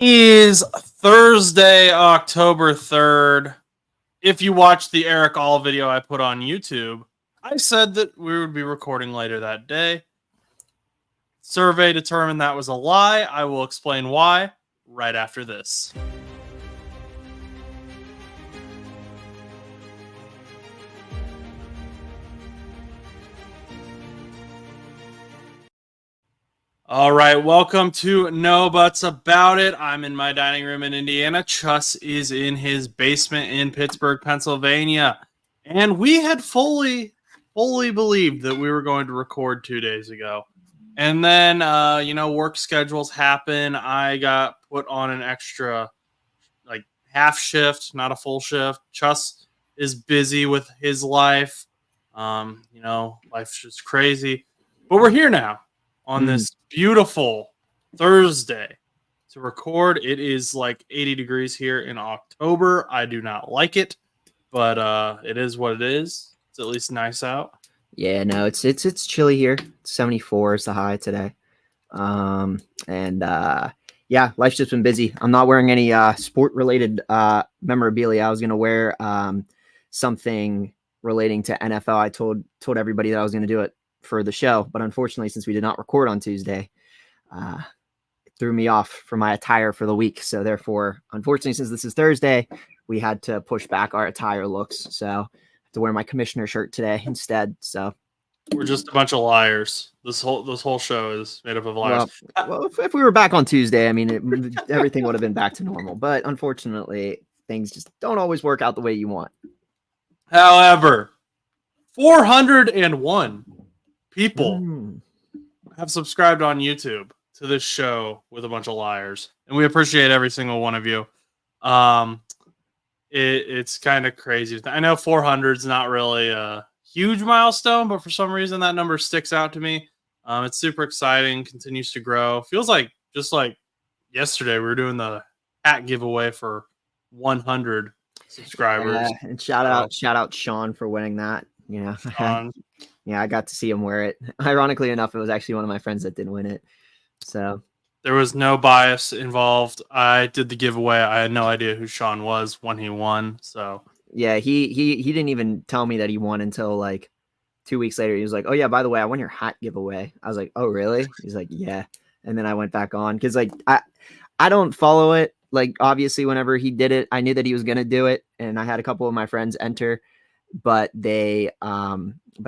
Is Thursday, October 3rd. If you watched the Eric All video I put on YouTube, I said that we would be recording later that day. Survey determined that was a lie. I will explain why right after this. All right, welcome to No Buts About It. I'm in my dining room in Indiana. Chus is in his basement in Pittsburgh, Pennsylvania. And we had fully believed that we were going to record 2 days ago. And then, work schedules happen. I got put on an extra, half shift, not a full shift. Chus is busy with his life. Life's just crazy. But we're here now on this beautiful Thursday to record. It is like 80 degrees here in October. I do not like it, but it is what it is. It's at least nice out. Yeah, no, it's chilly here. 74 is the high today. Life's just been busy. I'm not wearing any sport related memorabilia. I was gonna wear something relating to NFL. I told everybody that I was gonna do it for the show, but unfortunately, since we did not record on Tuesday, it threw me off for my attire for the week. So therefore, unfortunately, since this is Thursday, we had to push back our attire looks. So I have to wear my commissioner shirt today instead. So we're just a bunch of liars. This whole show is made up of liars. Well, if we were back on Tuesday, I mean, everything would have been back to normal. But unfortunately, things just don't always work out the way you want. However, 401 people have subscribed on YouTube to this show with a bunch of liars, and we appreciate every single one of you. It's kind of crazy. I know 400 is not really a huge milestone, but for some reason that number sticks out to me. It's super exciting, continues to grow. Feels like just like yesterday we were doing the hat giveaway for 100 subscribers. And shout out Sean for winning that. Sean. Yeah, I got to see him wear it. Ironically enough, it was actually one of my friends that did win it. So there was no bias involved. I did the giveaway. I had no idea who Sean was when he won. So yeah, he didn't even tell me that he won until like 2 weeks later. He was like, "Oh yeah, by the way, I won your hat giveaway." I was like, "Oh really?" He's like, "Yeah." And then I went back on because like I don't follow it. Like obviously, whenever he did it, I knew that he was gonna do it, and I had a couple of my friends enter, but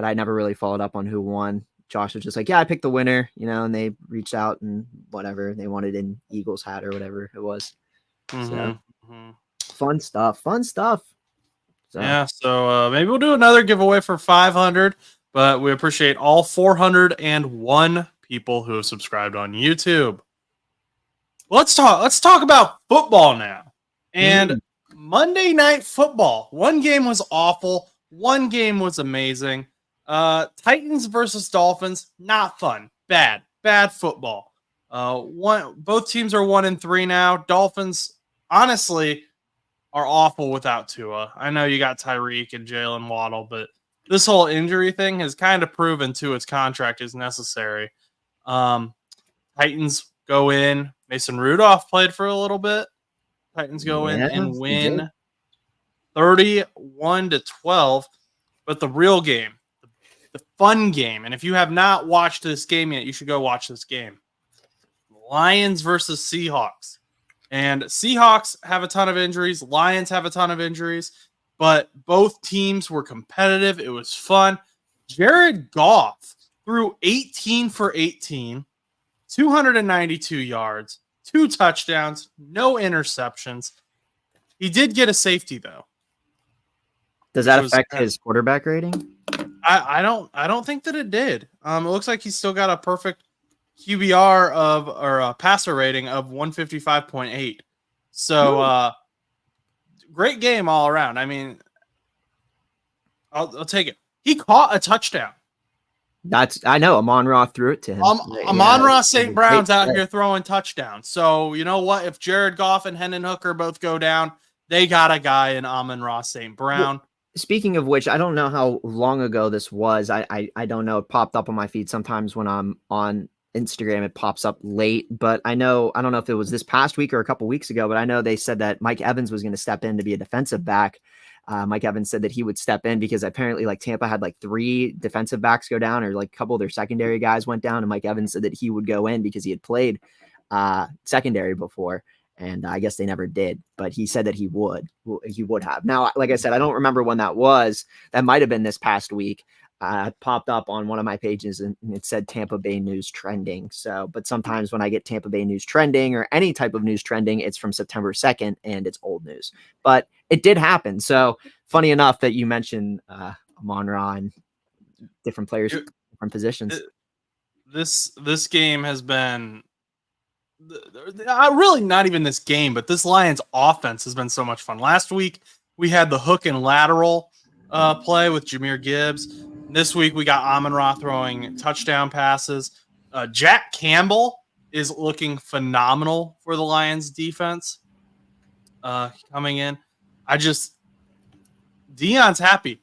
I never really followed up on who won. Josh was just like, "Yeah, I picked the winner," and they reached out and whatever they wanted an Eagles hat or whatever it was. So fun stuff. So. Yeah, so maybe we'll do another giveaway for 500, but we appreciate all 401 people who have subscribed on YouTube. Let's talk about football now. And Monday Night Football. One game was awful. One game was amazing. Titans versus Dolphins, not fun. Bad football. Both teams are 1-3 now. Dolphins, honestly, are awful without Tua. I know you got Tyreek and Jalen Waddle, but this whole injury thing has kind of proven Tua's contract is necessary. Titans go in. Mason Rudolph played for a little bit. Titans go in and win 31-12. But the real game, the fun game, and if you have not watched this game yet, you should go watch this game. Lions versus Seahawks. And Seahawks have a ton of injuries. Lions have a ton of injuries. But both teams were competitive. It was fun. Jared Goff threw 18 for 18, 292 yards, 2 touchdowns, no interceptions. He did get a safety, though. Does that affect his quarterback rating? I don't think that it did. It looks like he's still got a perfect QBR or a passer rating of 155.8. So great game all around. I mean, I'll take it. He caught a touchdown. I know Amon-Ra threw it to him. Amon-Ra St. Brown's out here throwing touchdowns. So you know what? If Jared Goff and Hendon Hooker both go down, they got a guy in Amon-Ra St. Brown. Well, speaking of which, I don't know how long ago this was. I don't know. It popped up on my feed sometimes when I'm on Instagram, it pops up late, but I don't know if it was this past week or a couple weeks ago, but I know they said that Mike Evans was going to step in to be a defensive back. Mike Evans said that he would step in because apparently like Tampa had like 3 defensive backs go down, or like a couple of their secondary guys went down. And Mike Evans said that he would go in because he had played secondary before. And I guess they never did, but he said that he would have. Now, like I said, I don't remember when that was. That might've been this past week. Popped up on one of my pages and it said Tampa Bay news trending. So, but sometimes when I get Tampa Bay news trending or any type of news trending, it's from September 2nd and it's old news, but it did happen. So funny enough that you mentioned Amon-Ra and different players, different positions. This game has been really not even this game, but this Lions offense has been so much fun. Last week we had the hook and lateral play with Jahmyr Gibbs. This week we got Amon-Ra throwing touchdown passes. Jack Campbell is looking phenomenal for the Lions defense coming in. Deion's happy.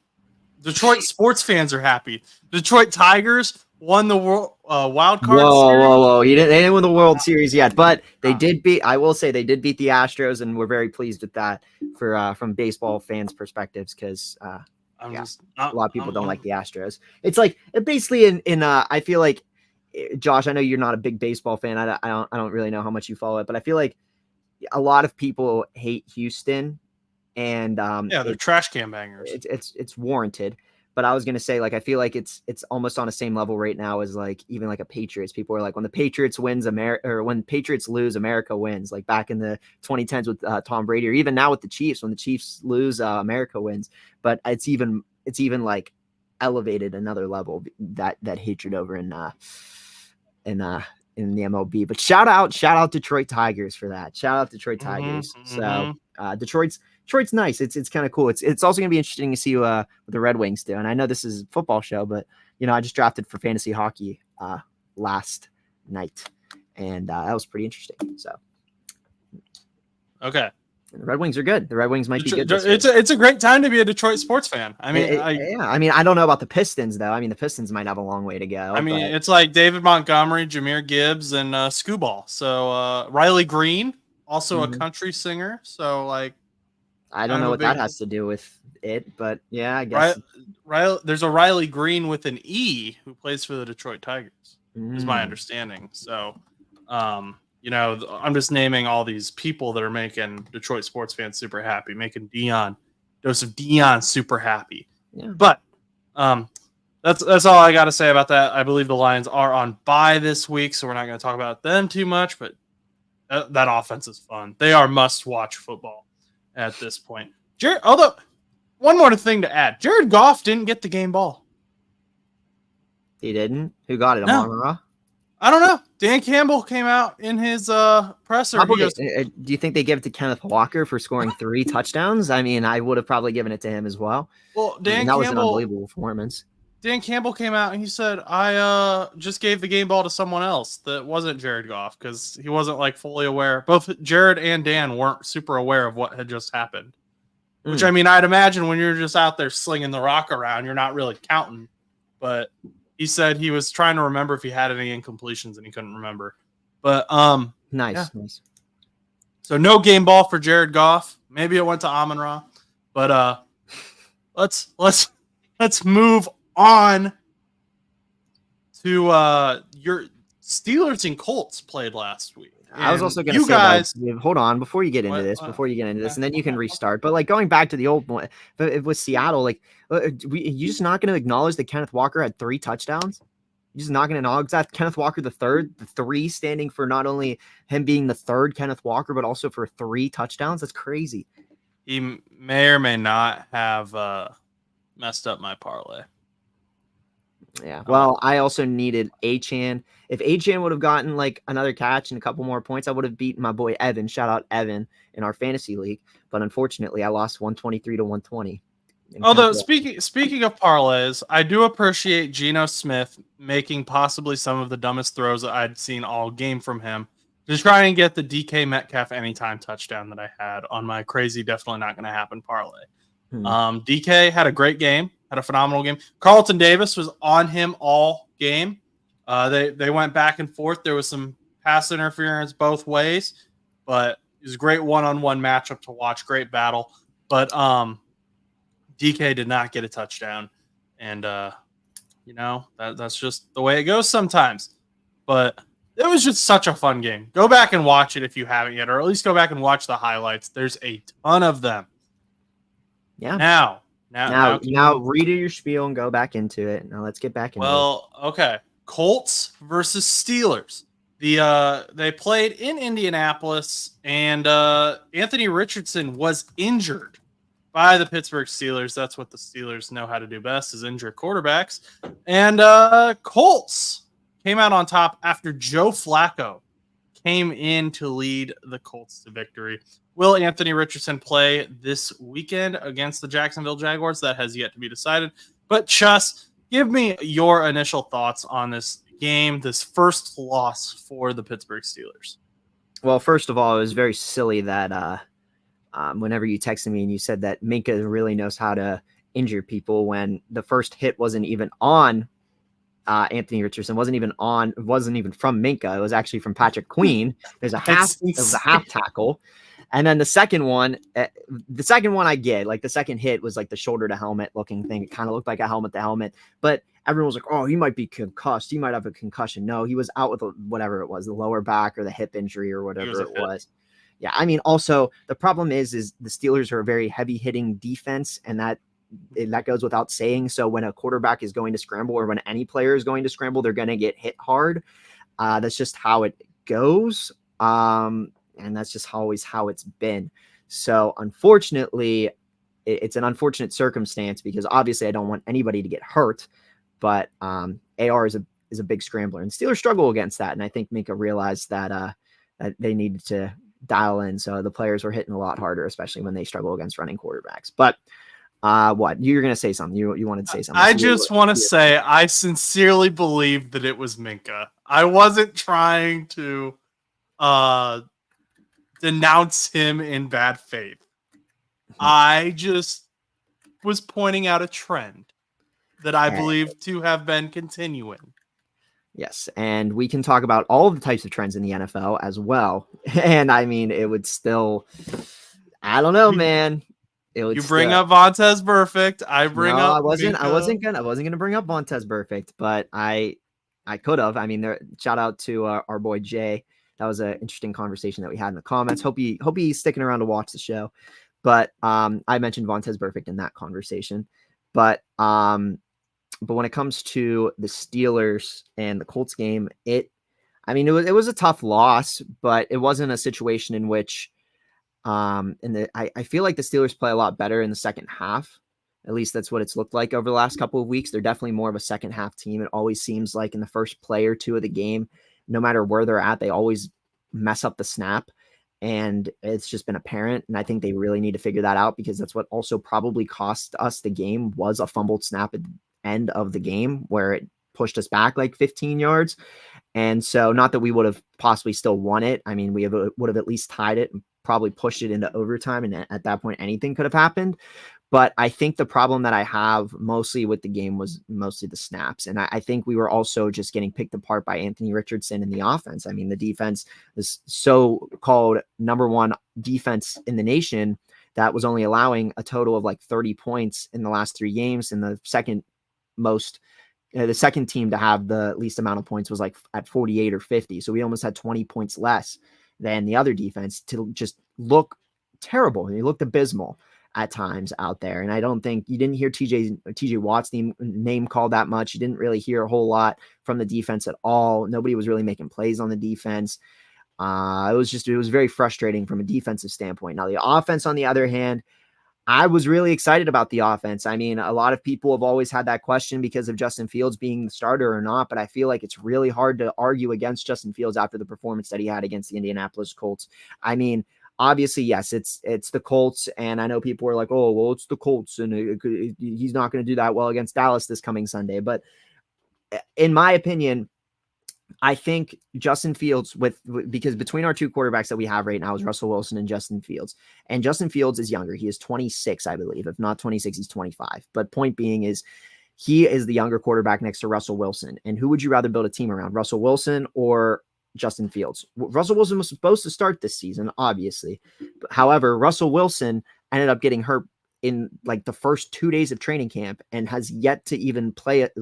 Detroit sports fans are happy. Detroit Tigers won the wild card series. Whoa. They didn't win the World Series yet, but they did beat, I will say they did beat the Astros, and we're very pleased with that from baseball fans' perspectives, because a lot of people don't like the Astros. It's like basically in I feel like, Josh, I know you're not a big baseball fan. I don't really know how much you follow it, but I feel like a lot of people hate Houston, and they're trash can bangers. It's warranted. But I was gonna say, like, I feel like it's almost on the same level right now as like even like a Patriots. People are like, when the Patriots wins, or when Patriots lose, America wins. Like back in the 2010s with Tom Brady, or even now with the Chiefs, when the Chiefs lose, America wins. But it's even like elevated another level, that hatred over in the MLB. But shout out Detroit Tigers for that. Shout out Detroit Tigers. So Detroit's nice. It's kind of cool. It's also gonna be interesting to see what the Red Wings do. And I know this is a football show, but I just drafted for fantasy hockey last night, and that was pretty interesting. So okay. And the Red Wings are good. The Red Wings might be good. It's a great time to be a Detroit sports fan. I mean, I don't know about the Pistons though. I mean, the Pistons might have a long way to go. I mean, it's like David Montgomery, Jahmyr Gibbs, and Scooball. So Riley Green, also a country singer. So like, I don't know what that has to do with it, but yeah, I guess. There's a Riley Green with an E who plays for the Detroit Tigers, is my understanding. So, I'm just naming all these people that are making Detroit sports fans super happy, making Joseph Deion super happy. Yeah. But that's all I got to say about that. I believe the Lions are on bye this week, so we're not going to talk about them too much, but that offense is fun. They are must-watch football at this point. Although, one more thing to add. Jared Goff didn't get the game ball. He didn't? Who got it? No. Amon-Ra? I don't know. Dan Campbell came out in his presser. Do you think they give it to Kenneth Walker for scoring 3 touchdowns? I mean, I would have probably given it to him as well. Well, that was an unbelievable performance. Dan Campbell came out and he said, I just gave the game ball to someone else that wasn't Jared Goff, because he wasn't like fully aware. Both Jared and Dan weren't super aware of what had just happened. Which, I mean, I'd imagine when you're just out there slinging the rock around, you're not really counting. But he said he was trying to remember if he had any incompletions and he couldn't remember. But nice. So no game ball for Jared Goff. Maybe it went to Amon-Ra. But let's move on to your Steelers and Colts played last week. And I was also going to say, guys, hold on before you get into this, and then you can restart. But like going back to the old one with Seattle, like you just not going to acknowledge that Kenneth Walker had 3 touchdowns. You're just not going to acknowledge that Kenneth Walker the third, the 3 standing for not only him being the third Kenneth Walker, but also for 3 touchdowns. That's crazy. He may or may not have messed up my parlay. Yeah. Well, I also needed Achane. If Achane would have gotten like another catch and a couple more points, I would have beaten my boy Evan. Shout out Evan in our fantasy league. But unfortunately, I lost 123 to 120. Although speaking of parlays, I do appreciate Geno Smith making possibly some of the dumbest throws that I'd seen all game from him to try and get the DK Metcalf anytime touchdown that I had on my crazy definitely not going to happen parlay. DK had a great game, had a phenomenal game. Carlton Davis was on him all game. They went back and forth. There was some pass interference both ways, but it was a great one-on-one matchup to watch. Great battle, but DK did not get a touchdown, and that's just the way it goes sometimes. But it was just such a fun game. Go back and watch it if you haven't yet, or at least go back and watch the highlights. There's a ton of them. Yeah. Now read your spiel and go back into it. Now let's get back into it. Okay. Colts versus Steelers. They played in Indianapolis, and Anthony Richardson was injured by the Pittsburgh Steelers. That's what the Steelers know how to do best, is injure quarterbacks. And Colts came out on top after Joe Flacco came in to lead the Colts to victory. Will Anthony Richardson play this weekend against the Jacksonville Jaguars? That has yet to be decided. But Chus, give me your initial thoughts on this game, this first loss for the Pittsburgh Steelers. Well, first of all, it was very silly that whenever you texted me and you said that Minka really knows how to injure people, when the first hit wasn't even on Anthony Richardson, wasn't even from Minka. It was actually from Patrick Queen. It was a half tackle. And then the second one I get, like the second hit was like the shoulder to helmet looking thing. It kind of looked like a helmet to helmet, but everyone was like, oh, he might be concussed. He might have a concussion. No, he was out with whatever it was, the lower back or the hip injury or whatever it was. Yeah. I mean, also the problem is the Steelers are a very heavy hitting defense, and that goes without saying. So when a quarterback is going to scramble, or when any player is going to scramble, they're going to get hit hard. That's just how it goes. And that's just always how it's been. So unfortunately, it's an unfortunate circumstance, because obviously I don't want anybody to get hurt, but AR is a big scrambler, and Steelers struggle against that. And I think Minka realized that they needed to dial in. So the players were hitting a lot harder, especially when they struggle against running quarterbacks. But what, you're going to say something? You wanted to say something? I just want to say I sincerely believe that it was Minka. I wasn't trying to denounce him in bad faith. I just was pointing out a trend that I believe to have been continuing. Yes, and we can talk about all of the types of trends in the NFL as well. And I mean, it would still, I don't know, man. You bring up Vontaze Burfict. I wasn't gonna bring up Vontaze Burfict, but I could have. I mean, shout out to our boy Jay. That was an interesting conversation that we had in the comments. Hope he's sticking around to watch the show. But I mentioned Vontaze Burfict in that conversation. But when it comes to the Steelers and the Colts game, it was a tough loss, but it wasn't a situation in which I feel like the Steelers play a lot better in the second half. At least that's what it's looked like over the last couple of weeks. They're definitely more of a second half team. It always seems like in the first play or two of the game, no matter where they're at, they always mess up the snap. And it's just been apparent. And I think they really need to figure that out, because that's what also probably cost us the game, was a fumbled snap at the end of the game where it pushed us back like 15 yards. And so, not that we would have possibly still won it. I mean, we would have at least tied it and probably pushed it into overtime. And at that point, anything could have happened. But I think the problem that I have mostly with the game was mostly the snaps. And I think we were also just getting picked apart by Anthony Richardson in the offense. I mean, the defense, this so-called number one defense in the nation, that was only allowing a total of like 30 points in the last 3 games. And the second team to have the least amount of points was like at 48 or 50. So we almost had 20 points less than the other defense to just look terrible. And he looked abysmal at times out there. And I don't think you didn't hear TJ Watt's name called that much. You didn't really hear a whole lot from the defense at all. Nobody was really making plays on the defense. It was very frustrating from a defensive standpoint. Now the offense, on the other hand, I was really excited about the offense. I mean, a lot of people have always had that question because of Justin Fields being the starter or not, but I feel like it's really hard to argue against Justin Fields after the performance that he had against the Indianapolis Colts. I mean, obviously, yes, it's the Colts, and I know people are like, oh, well, it's the Colts, and he's not going to do that well against Dallas this coming Sunday. But in my opinion, I think Justin Fields, because between our two quarterbacks that we have right now is Russell Wilson and Justin Fields. And Justin Fields is younger. He is 26, I believe. If not 26, he's 25. But point being is, he is the younger quarterback next to Russell Wilson. And who would you rather build a team around, Russell Wilson or Justin Fields? Russell Wilson was supposed to start this season, obviously. However, Russell Wilson ended up getting hurt in like the first 2 days of training camp and has yet to even play it.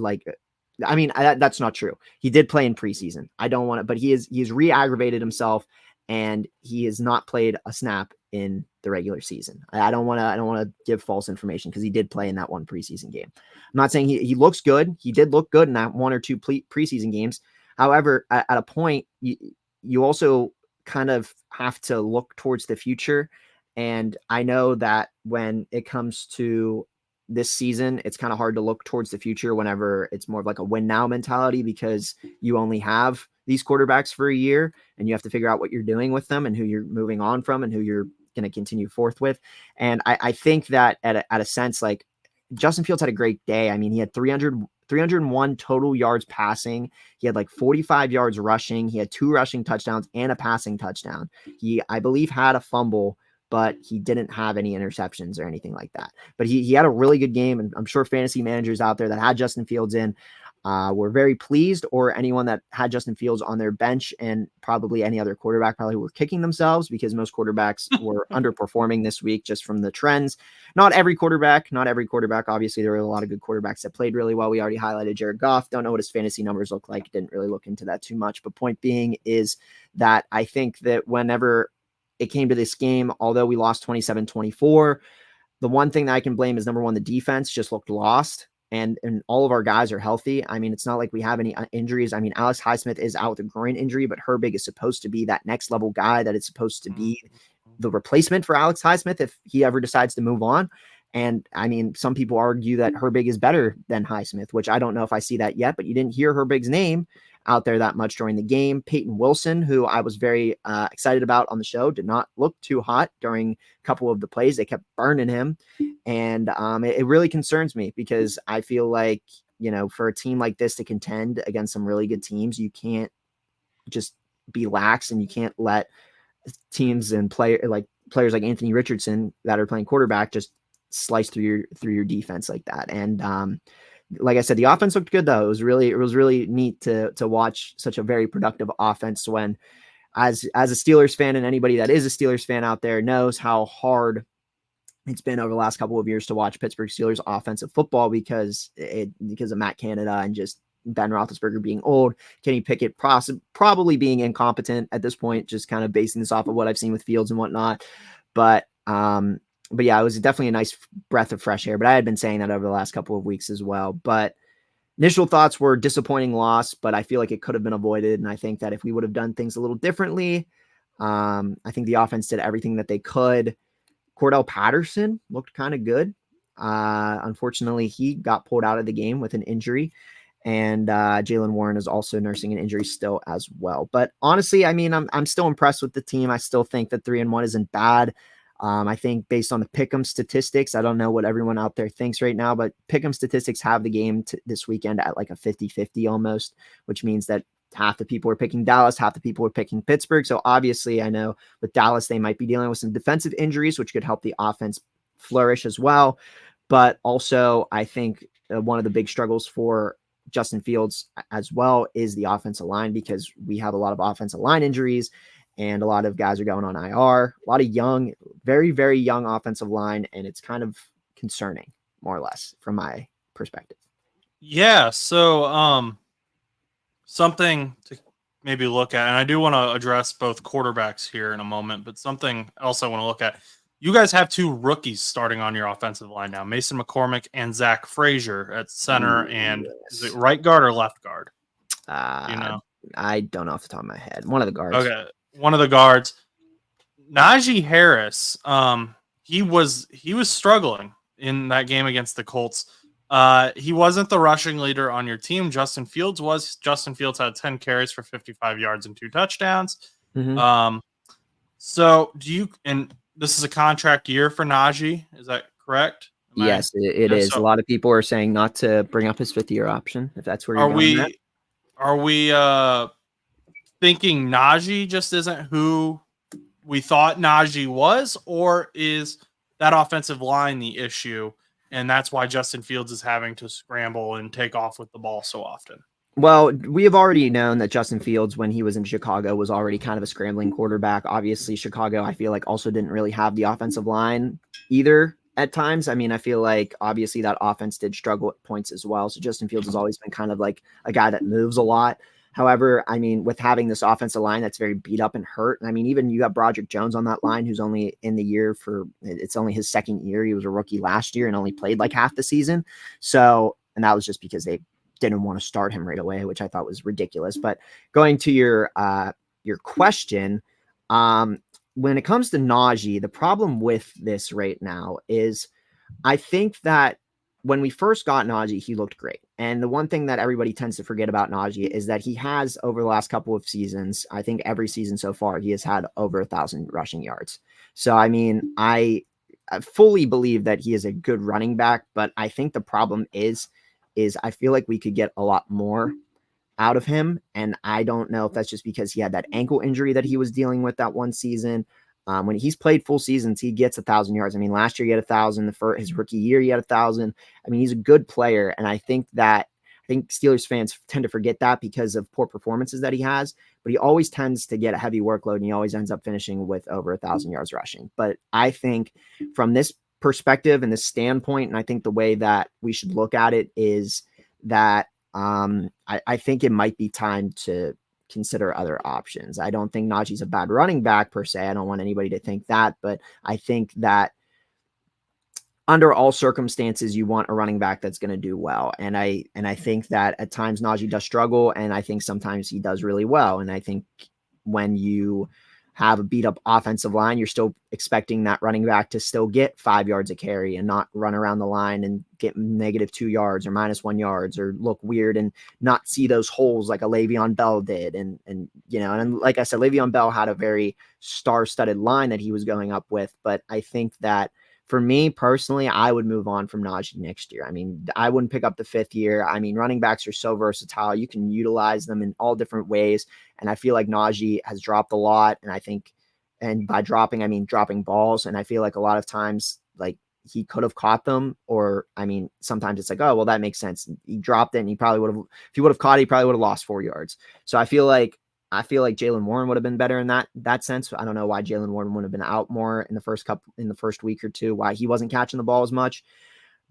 That's not true. He did play in preseason. I don't want to, but he's re-aggravated himself and he has not played a snap in the regular season. I don't want to give false information because he did play in that one preseason game. I'm not saying he looks good. He did look good in that 1 or 2 preseason games. However, at a point, you also kind of have to look towards the future. And I know that when it comes to this season, it's kind of hard to look towards the future whenever it's more of like a win now mentality because you only have these quarterbacks for a year and you have to figure out what you're doing with them and who you're moving on from and who you're going to continue forth with. And I think that at a sense, like Justin Fields had a great day. I mean, he had 301 total yards passing. He had like 45 yards rushing. He had 2 rushing touchdowns and a passing touchdown. He, I believe, had a fumble, but he didn't have any interceptions or anything like that. But he had a really good game, and I'm sure fantasy managers out there that had Justin Fields in were very pleased, or anyone that had Justin Fields on their bench and probably any other quarterback probably were kicking themselves because most quarterbacks were underperforming this week just from the trends. Not every quarterback. Obviously, there were a lot of good quarterbacks that played really well. We already highlighted Jared Goff. Don't know what his fantasy numbers look like. Didn't really look into that too much. But point being is that I think that whenever it came to this game, although we lost 27-24, the one thing that I can blame is, number one, the defense just looked lost. And all of our guys are healthy. I mean, it's not like we have any injuries. I mean, Alex Highsmith is out with a groin injury, but Herbig is supposed to be that next level guy that is supposed to be the replacement for Alex Highsmith if he ever decides to move on. And I mean, some people argue that Herbig is better than Highsmith, which I don't know if I see that yet, but you didn't hear Herbig's name out there that much during the game. Peyton Wilson, who I was very excited about on the show, did not look too hot during a couple of the plays. They kept burning him. And it really concerns me because I feel like, you know, for a team like this to contend against some really good teams, you can't just be lax and you can't let teams and players like Anthony Richardson that are playing quarterback just slice through your defense like that. And like I said, the offense looked good though. It was really neat to watch such a very productive offense when, as a Steelers fan, and anybody that is a Steelers fan out there knows how hard it's been over the last couple of years to watch Pittsburgh Steelers offensive football because of Matt Canada and just Ben Roethlisberger being old, Kenny Pickett probably being incompetent at this point, just kind of basing this off of what I've seen with Fields and whatnot. But yeah, it was definitely a nice breath of fresh air, but I had been saying that over the last couple of weeks as well. But initial thoughts were disappointing loss, but I feel like it could have been avoided. And I think that if we would have done things a little differently, I think the offense did everything that they could. Cordell Patterson looked kind of good. Unfortunately, he got pulled out of the game with an injury, and Jaylen Warren is also nursing an injury still as well. But honestly, I mean, I'm still impressed with the team. I still think that 3-1 isn't bad. I think based on the Pick'em statistics, I don't know what everyone out there thinks right now, but Pick'em statistics have the game this weekend at like a 50-50 almost, which means that half the people are picking Dallas, half the people are picking Pittsburgh. So obviously I know with Dallas, they might be dealing with some defensive injuries, which could help the offense flourish as well. But also I think one of the big struggles for Justin Fields as well is the offensive line, because we have a lot of offensive line injuries and a lot of guys are going on IR, a lot of young, very, very young offensive line. And it's kind of concerning, more or less, from my perspective. Yeah. So, something to maybe look at, and I do want to address both quarterbacks here in a moment, but something else I want to look at. You guys have 2 rookies starting on your offensive line now, Mason McCormick and Zach Frazier at center. And is it right guard or left guard? You know, I don't know off the top of my head. One of the guards. Okay. One of the guards. Najee Harris, he was struggling in that game against the Colts. He wasn't the rushing leader on your team. Justin Fields was. Justin Fields had 10 carries for 55 yards and 2 touchdowns. Mm-hmm. So and this is a contract year for Najee. Is that correct? Yes, it is. So, a lot of people are saying not to bring up his 5th-year option, if that's where you're going at. Are we thinking Najee just isn't who we thought Najee was, or is that offensive line the issue? and that's why Justin Fields is having to scramble and take off with the ball so often. Well, we have already known that Justin Fields, when he was in Chicago, was already kind of a scrambling quarterback. Obviously, Chicago, I feel like, also didn't really have the offensive line either at times. I mean, I feel like obviously that offense did struggle at points as well. So Justin Fields has always been kind of like a guy that moves a lot. However, I mean, with having this offensive line that's very beat up and hurt, I mean, even you got Broderick Jones on that line, who's only in the year it's only his second year. He was a rookie last year and only played like half the season. So, and that was just because they didn't want to start him right away, which I thought was ridiculous. But going to your question, when it comes to Najee, the problem with this right now is I think that when we first got Najee, he looked great. And the one thing that everybody tends to forget about Najee is that he has, over the last couple of seasons, I think every season so far, he has had over 1,000 rushing yards. So, I mean, I fully believe that he is a good running back, but I think the problem is I feel like we could get a lot more out of him. And I don't know if that's just because he had that ankle injury that he was dealing with that one season. When he's played full seasons, he gets 1,000 yards. I mean, last year he had 1,000. His rookie year, he had 1,000. I mean, he's a good player. And I think Steelers fans tend to forget that because of poor performances that he has, but he always tends to get a heavy workload and he always ends up finishing with over 1,000 yards rushing. But I think from this perspective and this standpoint, and I think the way that we should look at it is that I think it might be time to consider other options. I don't think Najee's a bad running back per se. I don't want anybody to think that, but I think that under all circumstances, you want a running back that's going to do well. And I think that at times Najee does struggle, and I think sometimes he does really well. And I think when you have a beat up offensive line, you're still expecting that running back to still get 5 yards a carry and not run around the line and get -2 yards or -1 yards or look weird and not see those holes like a Le'Veon Bell did. And like I said, Le'Veon Bell had a very star-studded line that he was going up with. But I think that for me personally, I would move on from Najee next year. I mean, I wouldn't pick up the 5th year. I mean, running backs are so versatile. You can utilize them in all different ways. And I feel like Najee has dropped a lot. And by dropping, I mean dropping balls. And I feel like a lot of times, like, he could have caught them, or, I mean, sometimes it's like, oh, well, that makes sense. He dropped it and he probably would have, if he would have caught it, he probably would have lost 4 yards. So I feel like Jaylen Warren would have been better in that sense. I don't know why Jaylen Warren would have been out more in the first week or two, why he wasn't catching the ball as much.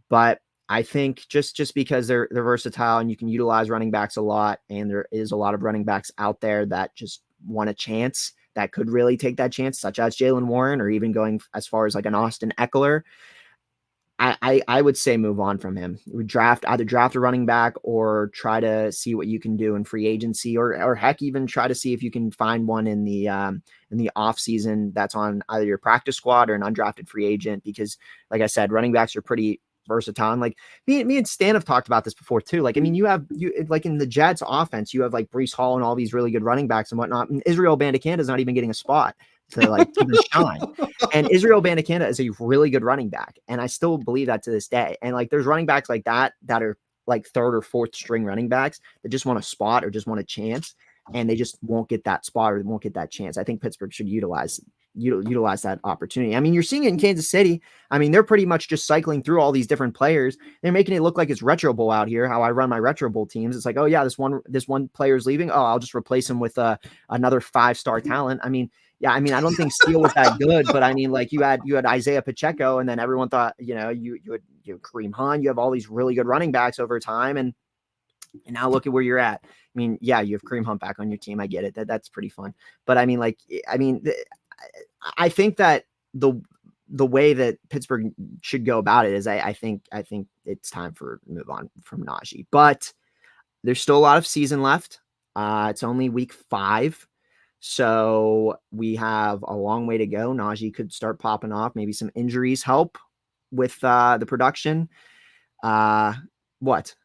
But I think just because they're versatile and you can utilize running backs a lot, and there is a lot of running backs out there that just want a chance, that could really take that chance, such as Jaylen Warren, or even going as far as like an Austin Eckler. I would say move on from him. Either draft a running back or try to see what you can do in free agency, or heck, even try to see if you can find one in the off season that's on either your practice squad or an undrafted free agent. Because, like I said, running backs are pretty versatile. And like me and Stan have talked about this before too. Like, I mean, you like in the Jets offense, you have like Breece Hall and all these really good running backs and whatnot. And Israel Abanikanda is not even getting a spot to like even shine. And Israel Abanikanda is a really good running back. And I still believe that to this day. And like, there's running backs like that are like 3rd or 4th string running backs that just want a spot or just want a chance, and they just won't get that spot or they won't get that chance. I think Pittsburgh should utilize that opportunity. I mean, you're seeing it in Kansas City. I mean, they're pretty much just cycling through all these different players. They're making it look like it's Retro Bowl out here, how I run my Retro Bowl teams. It's like, oh yeah, this one player's leaving. Oh, I'll just replace him with another 5-star talent. I mean, yeah, I mean, I don't think Steele was that good, but I mean, like you had Isaiah Pacheco, and then everyone thought, you had Kareem Hunt. You have all these really good running backs over time, and now look at where you're at. I mean, yeah, you have Kareem Hunt back on your team. I get it. That's pretty fun. But I mean, I think that the way that Pittsburgh should go about it is I think it's time for move on from Najee. But there's still a lot of season left. It's only week 5. So we have a long way to go. Najee could start popping off. Maybe some injuries help with the production. What?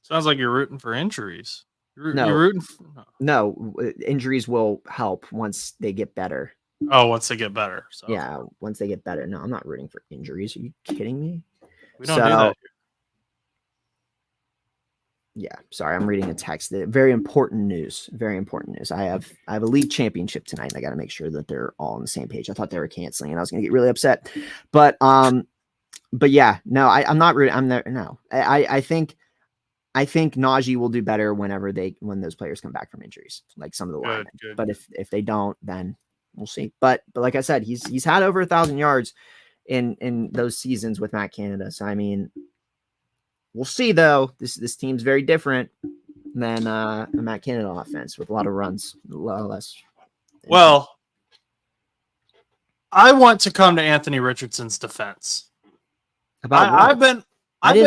Sounds like you're rooting for injuries. No. You're rooting for... No, injuries will help once they get better. Oh, once they get better. So. Yeah, once they get better. No, I'm not rooting for injuries. Are you kidding me? We don't do that. Yeah, sorry, I'm reading a text. Very important news. Very important news. I have a league championship tonight, and I got to make sure that they're all on the same page. I thought they were canceling, and I was going to get really upset. But but yeah, no, I'm not rooting. I'm there. No, I think Najee will do better when those players come back from injuries, like some of the linemen. But if they don't, then we'll see. But like I said, he's had over 1,000 yards in those seasons with Matt Canada. So I mean, we'll see though. This team's very different than a Matt Canada offense with a lot of runs, a lot less. Well, I want to come to Anthony Richardson's defense. I've been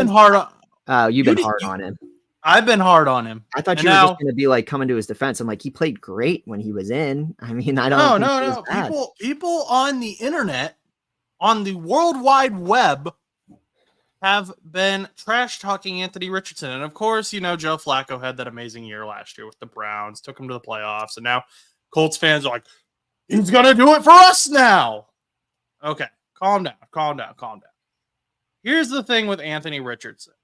hard on. You've been hard on him. I've been hard on him. I thought you were just going to be like coming to his defense. I'm like, he played great when he was in. I mean, I don't. No. People on the internet, on the World Wide Web, have been trash talking Anthony Richardson, and of course, Joe Flacco had that amazing year last year with the Browns, took him to the playoffs, and now Colts fans are like, he's going to do it for us now. Okay, calm down. Here's the thing with Anthony Richardson.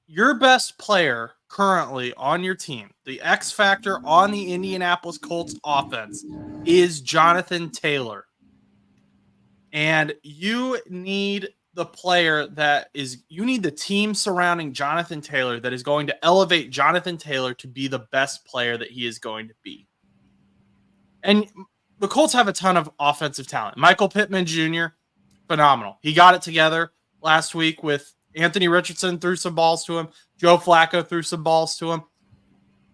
Your best player currently on your team, the X factor on the Indianapolis Colts offense, is Jonathan Taylor. And you need the team surrounding Jonathan Taylor that is going to elevate Jonathan Taylor to be the best player that he is going to be. And the Colts have a ton of offensive talent. Michael Pittman Jr., phenomenal. He got it together last week with Anthony Richardson, threw some balls to him. Joe Flacco threw some balls to him.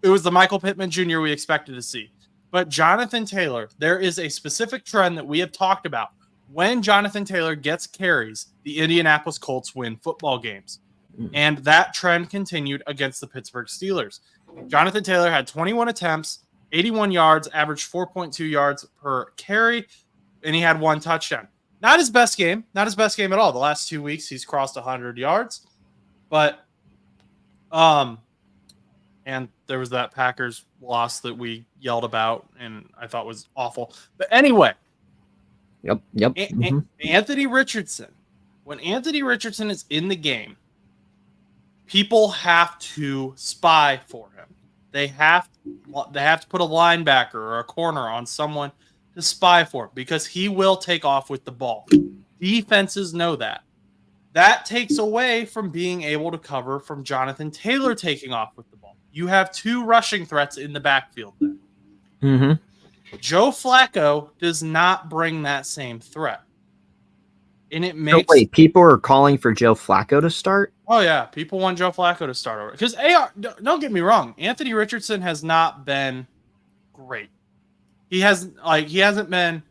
It was the Michael Pittman Jr. we expected to see. But Jonathan Taylor, there is a specific trend that we have talked about. When Jonathan Taylor gets carries, the Indianapolis Colts win football games. And that trend continued against the Pittsburgh Steelers. Jonathan Taylor had 21 attempts, 81 yards, averaged 4.2 yards per carry, and he had 1 touchdown. Not his best game at all. The last 2 weeks, he's crossed 100 yards. But, and there was that Packers loss that we yelled about and I thought was awful. But anyway. Yep. Anthony Richardson. When Anthony Richardson is in the game, people have to spy for him. They have to put a linebacker or a corner on someone to spy for him because he will take off with the ball. Defenses know that. That takes away from being able to cover from Jonathan Taylor taking off with the ball. You have 2 rushing threats in the backfield then. Mm-hmm. Joe Flacco does not bring that same threat. And it makes... So wait, people are calling for Joe Flacco to start? Oh, yeah. People want Joe Flacco to start over. Because, don't get me wrong, Anthony Richardson has not been great. He hasn't been...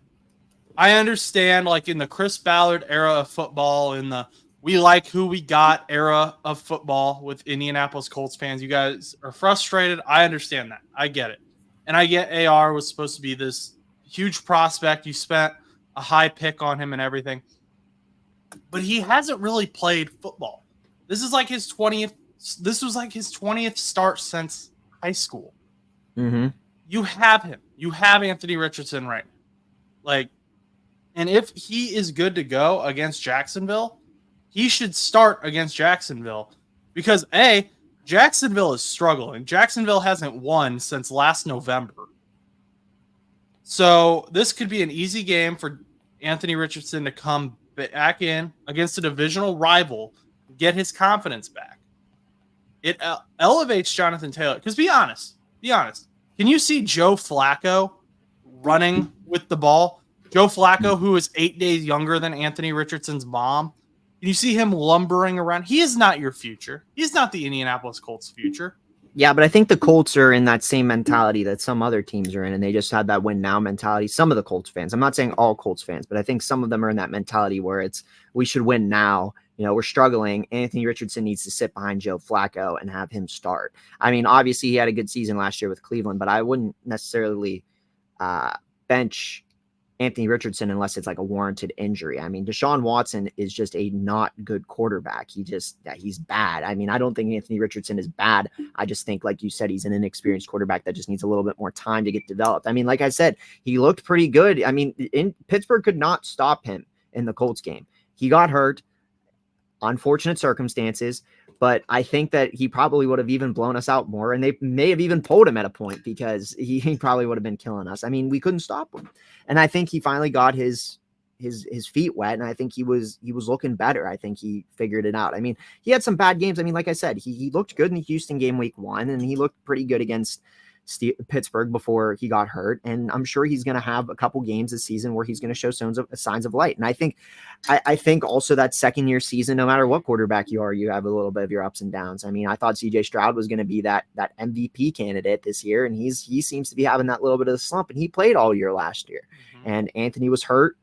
I understand, in the Chris Ballard era of football, in the we like who we got era of football with Indianapolis Colts fans, you guys are frustrated. I understand that. I get it. And I get AR was supposed to be this huge prospect. You spent a high pick on him and everything. But he hasn't really played football. This was like his 20th start since high school. Mm-hmm. You have him. You have Anthony Richardson right now. And if he is good to go against Jacksonville, he should start against Jacksonville because Jacksonville is struggling. Jacksonville hasn't won since last November. So this could be an easy game for Anthony Richardson to come back in against a divisional rival, get his confidence back. It elevates Jonathan Taylor. Because be honest. Can you see Joe Flacco running with the ball? Joe Flacco, who is 8 days younger than Anthony Richardson's mom. Can you see him lumbering around? He is not your future. He's not the Indianapolis Colts' future. Yeah, but I think the Colts are in that same mentality that some other teams are in, and they just had that win now mentality. Some of the Colts fans, I'm not saying all Colts fans, but I think some of them are in that mentality where it's, we should win now. We're struggling. Anthony Richardson needs to sit behind Joe Flacco and have him start. I mean, obviously he had a good season last year with Cleveland, but I wouldn't necessarily bench Anthony Richardson unless it's like a warranted injury. I mean, Deshaun Watson is just a not good quarterback. He's bad. I mean, I don't think Anthony Richardson is bad. I just think, like you said, he's an inexperienced quarterback that just needs a little bit more time to get developed. I mean, like I said, he looked pretty good. I mean, Pittsburgh could not stop him in the Colts game. He got hurt, unfortunate circumstances, but I think that he probably would have even blown us out more, and they may have even pulled him at a point because he probably would have been killing us. I mean, we couldn't stop him. And I think he finally got his his feet wet, and I think he was looking better. I think he figured it out. I mean, he had some bad games. I mean, like I said, he looked good in the Houston game week 1, and he looked pretty good against Pittsburgh before he got hurt, and I'm sure he's going to have a couple games this season where he's going to show signs of light. And I think also that second year season, no matter what quarterback you are, you have a little bit of your ups and downs. I mean, I thought CJ Stroud was going to be that MVP candidate this year, and he seems to be having that little bit of a slump, and he played all year last year. And Anthony was hurt,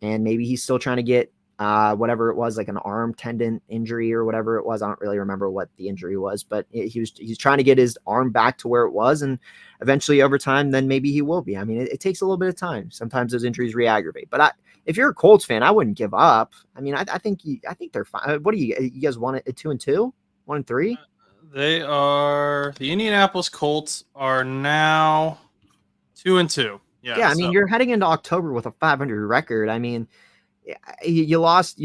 and maybe he's still trying to get whatever it was, like an arm tendon injury or whatever it was. I don't really remember what the injury was, but he's trying to get his arm back to where it was, and eventually over time, then maybe he will be. I mean, it takes a little bit of time. Sometimes those injuries re-aggravate, but if you're a Colts fan, I wouldn't give up. I mean, I think they're fine. What do you guys want it 2-2, 1-3? They are the Indianapolis Colts are now 2-2. Yeah. I mean, you're heading into October with a 500 record. I mean, you've lost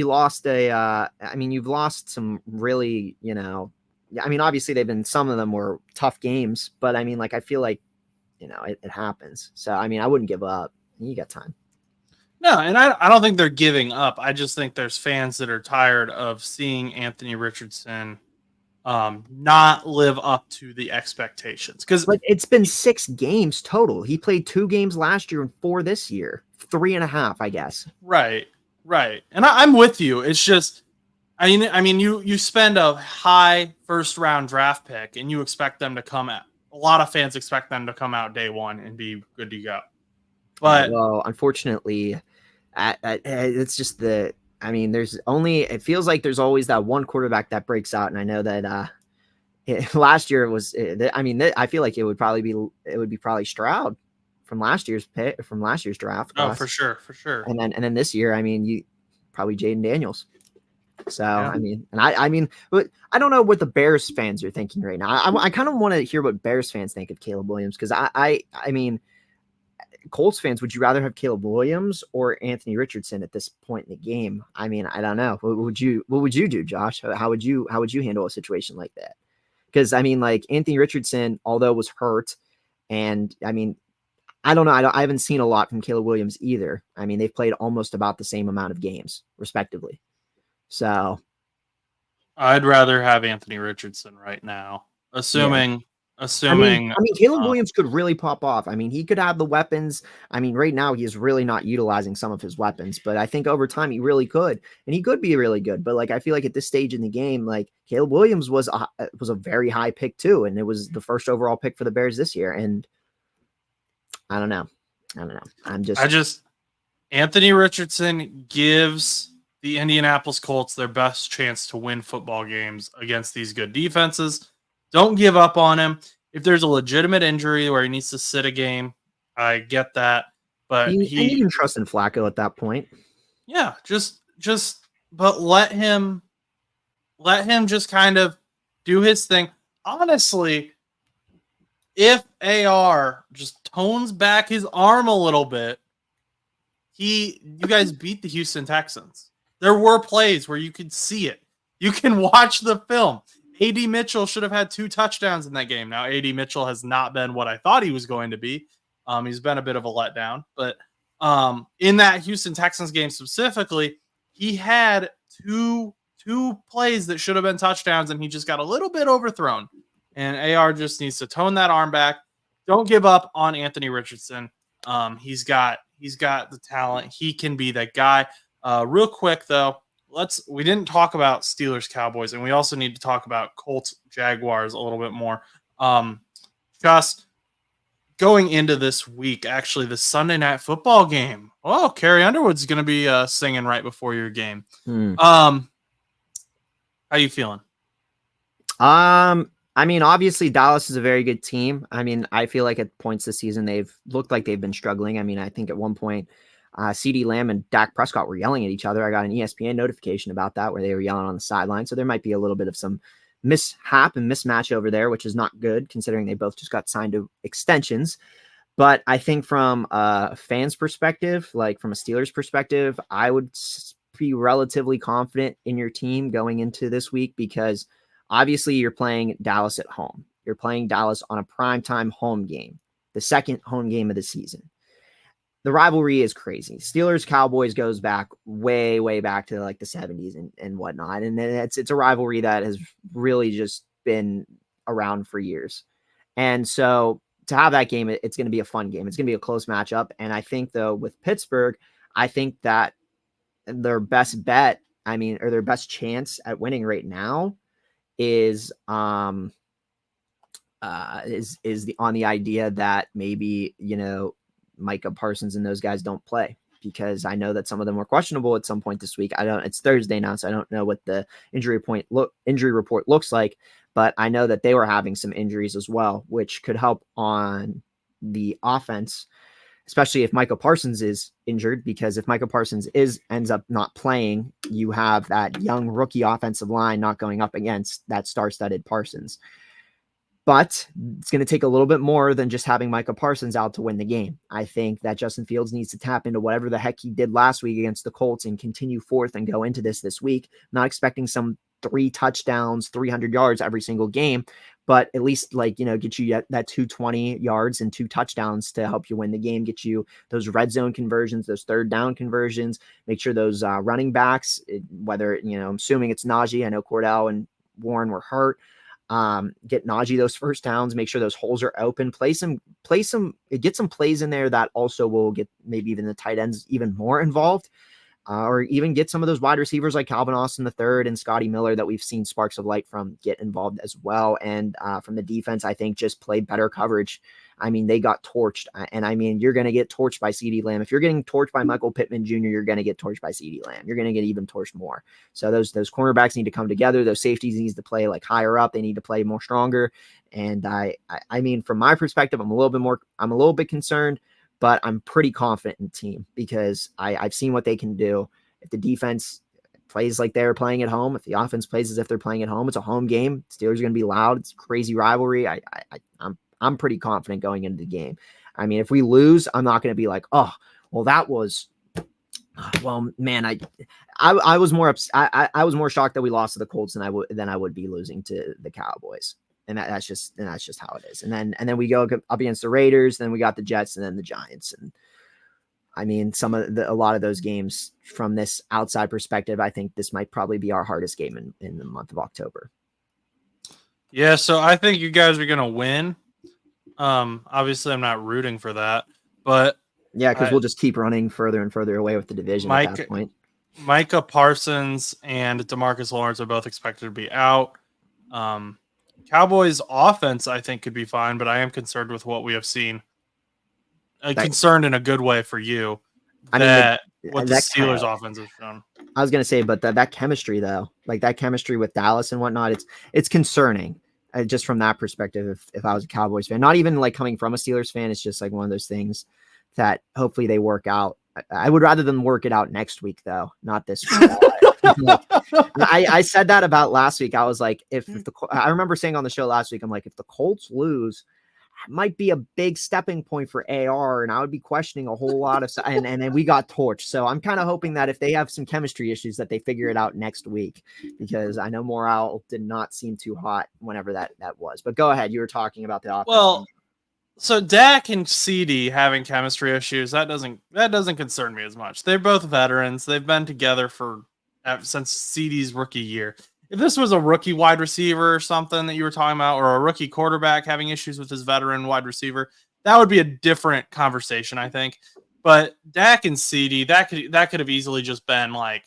some really, I mean, obviously some of them were tough games, but I mean, like, I feel like, it happens. So, I mean, I wouldn't give up. You got time. No, and I don't think they're giving up. I just think there's fans that are tired of seeing Anthony Richardson not live up to the expectations. But it's been 6 games total. He played 2 games last year and 4 this year. 3.5, I guess. Right. And I'm with you. It's just, I mean, you spend a high first round draft pick and you expect them to come out. A lot of fans expect them to come out day 1 and be good to go. But well, unfortunately, it's just it feels like there's always that one quarterback that breaks out. And I know that last year I feel like it would be probably Stroud from last year's draft. Oh, for sure. And then this year, I mean, you probably Jaden Daniels. So, yeah. But I don't know what the Bears fans are thinking right now. I kind of want to hear what Bears fans think of Caleb Williams, because I mean, Colts fans, would you rather have Caleb Williams or Anthony Richardson at this point in the game? I mean, I don't know. What would you do, Josh? How would you handle a situation like that? Because I mean, like, Anthony Richardson, although was hurt, and I mean, I don't know. I haven't seen a lot from Caleb Williams either. I mean, they've played almost about the same amount of games, respectively. So, I'd rather have Anthony Richardson right now, assuming. I mean, Caleb Williams could really pop off. I mean, he could have the weapons. I mean, right now he's really not utilizing some of his weapons, but I think over time he really could, and he could be really good. But like, I feel like at this stage in the game, like, Caleb Williams was a very high pick too, and it was the first overall pick for the Bears this year. And I don't know. Anthony Richardson gives the Indianapolis Colts their best chance to win football games against these good defenses. Don't give up on him. If there's a legitimate injury where he needs to sit a game, I get that. But you can trust in Flacco at that point. Yeah, but let him just kind of do his thing. Honestly, if AR just tones back his arm a little bit, you guys beat the Houston Texans. There were plays where you could see it. You can watch the film. A.D. Mitchell should have had 2 touchdowns in that game. Now, A.D. Mitchell has not been what I thought he was going to be. He's been a bit of a letdown. But in that Houston Texans game specifically, he had two plays that should have been touchdowns, and he just got a little bit overthrown. And AR just needs to tone that arm back. Don't give up on Anthony Richardson. He's got the talent. He can be that guy. Real quick, though, we didn't talk about Steelers Cowboys, and we also need to talk about Colts Jaguars a little bit more. Chus, going into this week, actually the Sunday Night Football game. Oh, Carrie Underwood's going to be singing right before your game. How you feeling? I mean, obviously Dallas is a very good team. I mean, I feel like at points this season they've looked like they've been struggling. I mean, I think at one point CeeDee Lamb and Dak Prescott were yelling at each other. I got an ESPN notification about that where they were yelling on the sideline. So there might be a little bit of some mishap and mismatch over there, which is not good considering they both just got signed to extensions. But I think from a fan's perspective, like from a Steelers perspective, I would be relatively confident in your team going into this week because obviously you're playing Dallas at home. You're playing Dallas on a primetime home game, the second home game of the season. the rivalry is crazy. Steelers Cowboys goes back way back to like the 70s and whatnot. And it's a rivalry that has really just been around for years. And so to have that game, it's going to be a fun game. It's going to be a close matchup. And I think though with Pittsburgh, I think that their best bet, or their best chance at winning right now is on the idea that maybe, Micah Parsons and those guys don't play, because I know that some of them were questionable at some point this week. It's Thursday now, so I don't know what the injury report looks like, but I know that they were having some injuries as well, which could help on the offense, especially if Micah Parsons is injured, because if Micah Parsons ends up not playing, you have that young rookie offensive line not going up against that star-studded Parsons. But it's going to take a little bit more than just having Micah Parsons out to win the game. I think that Justin Fields needs to tap into whatever the heck he did last week against the Colts and continue forth and go into this week. Not expecting some 3 touchdowns, 300 yards every single game, but at least get you that 220 yards and 2 touchdowns to help you win the game, get you those red zone conversions, those third down conversions, make sure those running backs, whether, I'm assuming it's Najee, I know Cordell and Warren were hurt, get Najee those first downs, make sure those holes are open, get some plays in there that also will get maybe even the tight ends even more involved, or even get some of those wide receivers like Calvin Austin III and Scotty Miller that we've seen sparks of light from get involved as well. And from the defense, I think just play better coverage. They got torched, and you're going to get torched by CeeDee Lamb. If you're getting torched by Michael Pittman Jr., you're going to get torched by CeeDee Lamb. You're going to get even torched more. So those cornerbacks need to come together. Those safeties needs to play like higher up. They need to play more stronger. And from my perspective, I'm a little bit concerned, but I'm pretty confident in the team because I've seen what they can do. If the defense plays like they're playing at home, if the offense plays as if they're playing at home, it's a home game. Steelers are going to be loud. It's a crazy rivalry. I'm pretty confident going into the game. If we lose, I'm not going to be like, oh, well, that was, well, man, I was more I was more shocked that we lost to the Colts than I would be losing to the Cowboys. And that's just how it is. And then we go up against the Raiders, then we got the Jets and then the Giants. And a lot of those games from this outside perspective, I think this might probably be our hardest game in the month of October. Yeah. So I think you guys are going to win. Obviously I'm not rooting for that, but yeah, because we'll just keep running further and further away with the division at that point. Micah Parsons and DeMarcus Lawrence are both expected to be out. Cowboys offense, I think, could be fine, but I am concerned with what we have seen. Concerned in a good way for you. What the Steelers offense has shown. I was going to say, but that chemistry, though, like that chemistry with Dallas and whatnot, it's concerning. Just from that perspective, if I was a Cowboys fan, not even like coming from a Steelers fan, it's just like one of those things that hopefully they work out. I would rather them work it out next week, though, not this week. I said that about last week. I was like, I remember saying on the show last week, I'm like, if the Colts lose, it might be a big stepping point for AR, and I would be questioning a whole lot of stuff. And then we got torched. So I'm kind of hoping that if they have some chemistry issues, that they figure it out next week, because I know morale did not seem too hot whenever that was. But go ahead. You were talking about the offense. Well, so Dak and CD having chemistry issues, that doesn't concern me as much. They're both veterans. They've been together since CD's rookie year. If this was a rookie wide receiver or something that you were talking about, or a rookie quarterback having issues with his veteran wide receiver, that would be a different conversation, I think. But Dak and CD, that could have easily just been like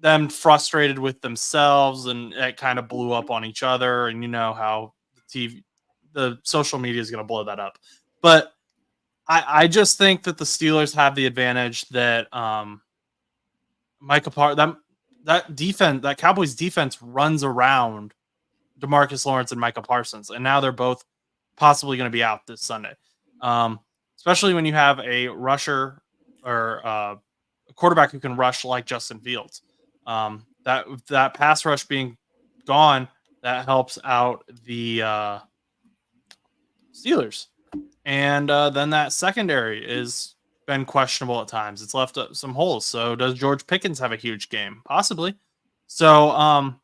them frustrated with themselves, and it kind of blew up on each other. And you know how the social media is going to blow that up. But I just think that the Steelers have the advantage that that defense, that Cowboys defense runs around DeMarcus Lawrence and Micah Parsons, and now they're both possibly going to be out this Sunday. Especially when you have a rusher or a quarterback who can rush like Justin Fields. That pass rush being gone, that helps out the Steelers. And then that secondary is been questionable at times. It's left some holes. So does George Pickens have a huge game? Possibly. So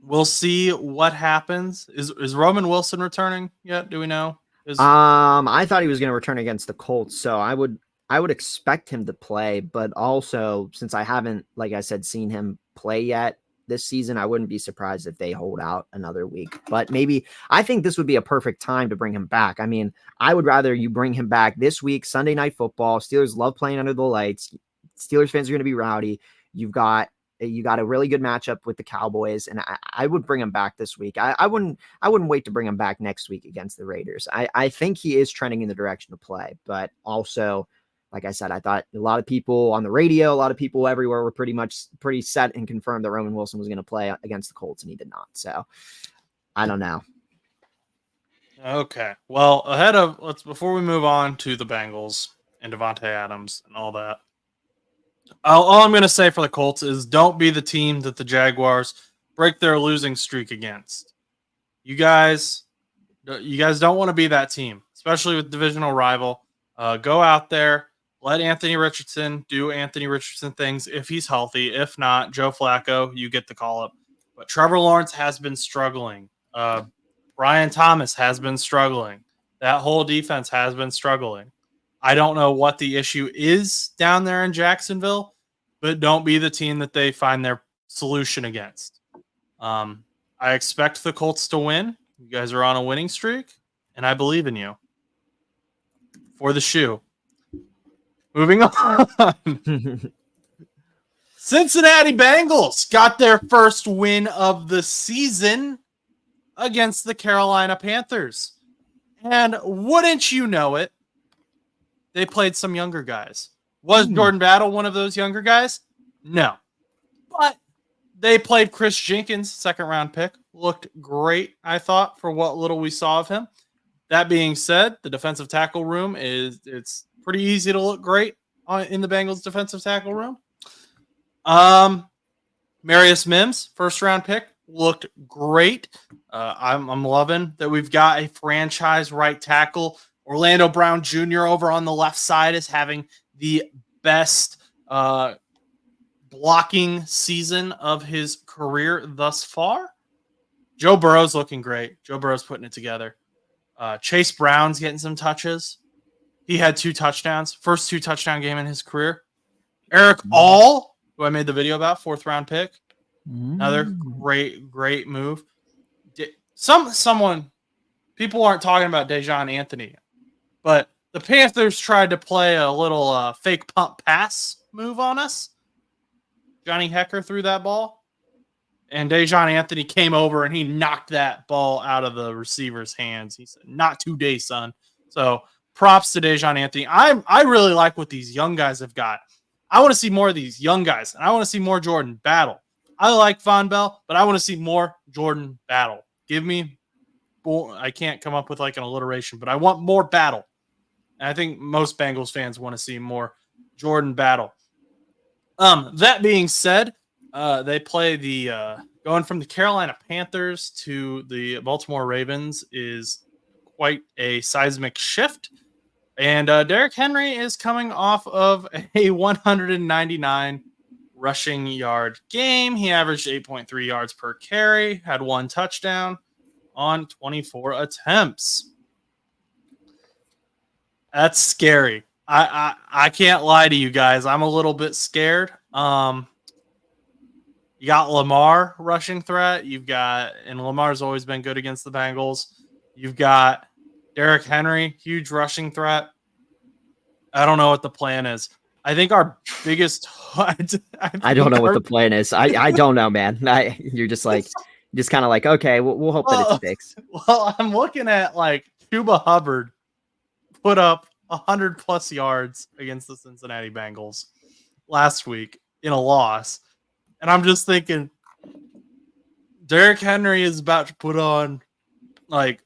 we'll see what happens. Is Roman Wilson returning yet? Do we know? I thought he was going to return against the Colts. So I would I would expect him to play, but also since I haven't, like I said, seen him play yet this season, I wouldn't be surprised if they hold out another week. But maybe I think this would be a perfect time to bring him back. I mean, I would rather you bring him back this week, Sunday Night Football. Steelers love playing under the lights. Steelers fans are going to be rowdy. You got a really good matchup with the Cowboys, and I would bring him back this week. I wouldn't wait to bring him back next week against the Raiders. I think he is trending in the direction to play, but also, like I said, I thought a lot of people on the radio, a lot of people everywhere were pretty set and confirmed that Roman Wilson was going to play against the Colts, and he did not. So I don't know. Okay. Well, before we move on to the Bengals and Davante Adams and all that, all I'm going to say for the Colts is don't be the team that the Jaguars break their losing streak against. You guys don't want to be that team, especially with divisional rival. Go out there. Let Anthony Richardson do Anthony Richardson things if he's healthy. If not, Joe Flacco, you get the call up. But Trevor Lawrence has been struggling. Brian Thomas has been struggling. That whole defense has been struggling. I don't know what the issue is down there in Jacksonville, but don't be the team that they find their solution against. I expect the Colts to win. You guys are on a winning streak, and I believe in you. For the shoe. Moving on. Cincinnati Bengals got their first win of the season against the Carolina Panthers. And wouldn't you know it, they played some younger guys. Was Jordan Battle one of those younger guys? No. But they played Chris Jenkins, second-round pick. Looked great, I thought, for what little we saw of him. That being said, the defensive tackle room it's pretty easy to look great in the Bengals defensive tackle room. Marius Mims, first-round pick, looked great. I'm loving that we've got a franchise right tackle. Orlando Brown Jr. over on the left side is having the best blocking season of his career thus far. Joe Burrow's looking great. Joe Burrow's putting it together. Chase Brown's getting some touches. He had 2 touchdowns. First 2 touchdown game in his career. Eric All, who I made the video about, 4th-round pick. Another great move. People aren't talking about Dejon Anthony, but the Panthers tried to play a little fake pump pass move on us. Johnny Hekker threw that ball, and Dejon Anthony came over and he knocked that ball out of the receiver's hands. He said, "Not today, son." So props to Dejon Anthony. I really like what these young guys have got. I want to see more of these young guys, and I want to see more Jordan Battle. I like Von Bell, but I want to see more Jordan Battle. Give me, I can't come up with like an alliteration, but I want more Battle. And I think most Bengals fans want to see more Jordan Battle. That being said, they play going from the Carolina Panthers to the Baltimore Ravens is quite a seismic shift. And Derrick Henry is coming off of a 199 rushing yard game. He averaged 8.3 yards per carry, had 1 touchdown on 24 attempts. That's scary. I can't lie to you guys. I'm a little bit scared. You got Lamar rushing threat. And Lamar's always been good against the Bengals. You've got Derrick Henry, huge rushing threat. I don't know what the plan is. I think our biggest. I don't know what the plan is. I don't know, man. You're just kind of like, okay, we'll hope that it sticks. Well, I'm looking at like Chuba Hubbard put up 100+ yards against the Cincinnati Bengals last week in a loss, and I'm just thinking, Derrick Henry is about to put on like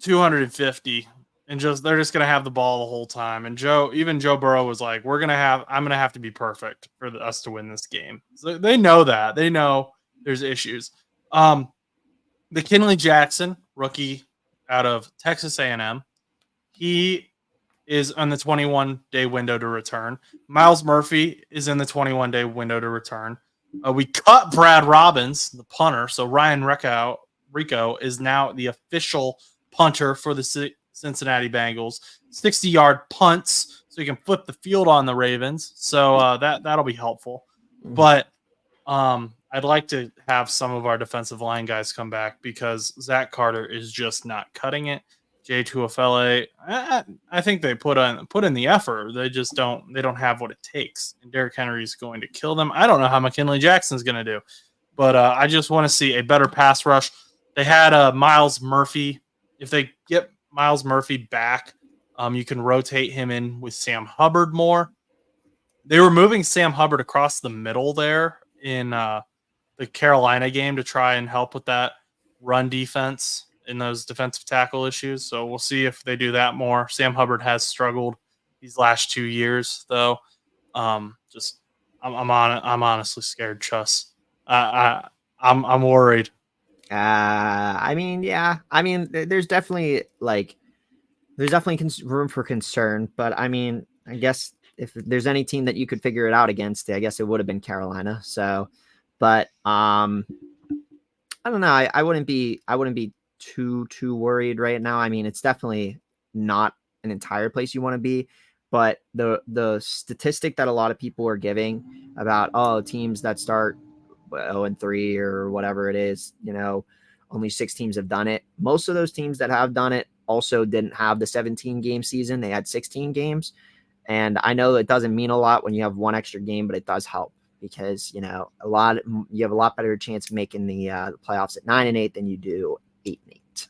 250. And they're just gonna have the ball the whole time. And Joe Burrow was like, I'm gonna have to be perfect for us to win this game. So they know that. They know there's issues. McKinley Jackson, rookie out of Texas A&M, he is on the 21-day window to return. Miles Murphy is in the 21-day window to return. We cut Brad Robbins, the punter, so Ryan Rico is now the official punter for the Cincinnati Bengals. 60-yard punts, so he can flip the field on the Ravens. So that'll be helpful. Mhm. But I'd like to have some of our defensive line guys come back because Zach Carter is just not cutting it. Jay Tuafele, I think they put in the effort. They just don't have what it takes. And Derrick Henry is going to kill them. I don't know how McKinley Jackson's going to do, but I just want to see a better pass rush. They had Miles Murphy. If they get Miles Murphy back, you can rotate him in with Sam Hubbard more. They were moving Sam Hubbard across the middle there in the Carolina game to try and help with that run defense in those defensive tackle issues. So we'll see if they do that more. Sam Hubbard has struggled these last 2 years, though. I'm honestly scared, Chus. I'm worried. I mean, yeah. I mean, there's definitely room for concern, but I mean, I guess if there's any team that you could figure it out against, I guess it would have been Carolina. So, but I don't know. I wouldn't be too worried right now. I mean, it's definitely not an entire place you want to be, but the statistic that a lot of people are giving about teams that start 0-3 or whatever it is, only 6 teams have done it. Most of those teams that have done it also didn't have the 17 game season. They had 16 games. And I know it doesn't mean a lot when you have one extra game, but it does help because, you have a lot better chance of making the playoffs at 9-8 than you do 8-8.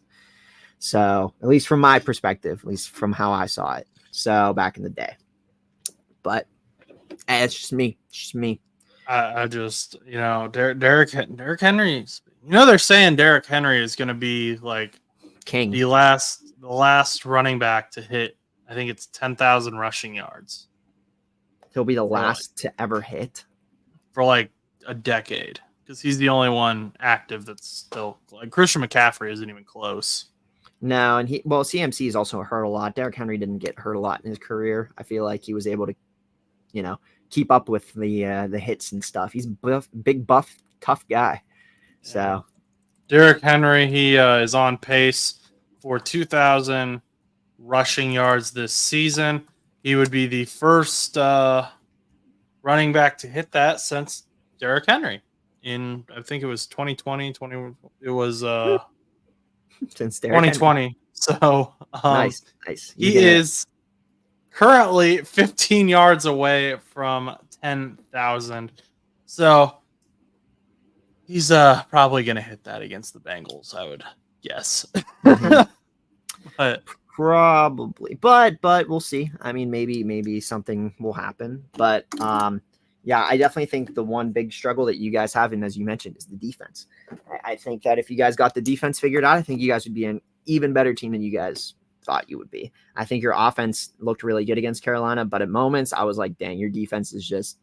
So at least from my perspective, at least from how I saw it. So back in the day, but it's just me. I just, Derrick Henry, they're saying Derrick Henry is going to be like king, the last running back to hit, I think it's 10,000 rushing yards. He'll be the last to ever hit for like a decade because he's the only one active that's still like Christian McCaffrey isn't even close. No, and CMC is also hurt a lot. Derrick Henry didn't get hurt a lot in his career. I feel like he was able to, keep up with the hits and stuff. He's big, buff, tough guy. So, Derrick Henry, he is on pace for 2,000 rushing yards this season. He would be the first running back to hit that since Derrick Henry in, I think it was 2020. It was since Derrick 2020. Henry. So nice. He is currently 15 yards away from 10,000. So he's probably going to hit that against the Bengals, I would guess. Mm-hmm. But probably, but we'll see. I mean, maybe something will happen. But yeah, I definitely think the one big struggle that you guys have, and as you mentioned, is the defense. I think that if you guys got the defense figured out, I think you guys would be an even better team than you guys thought you would be. I think your offense looked really good against Carolina, but at moments I was like, dang, your defense is just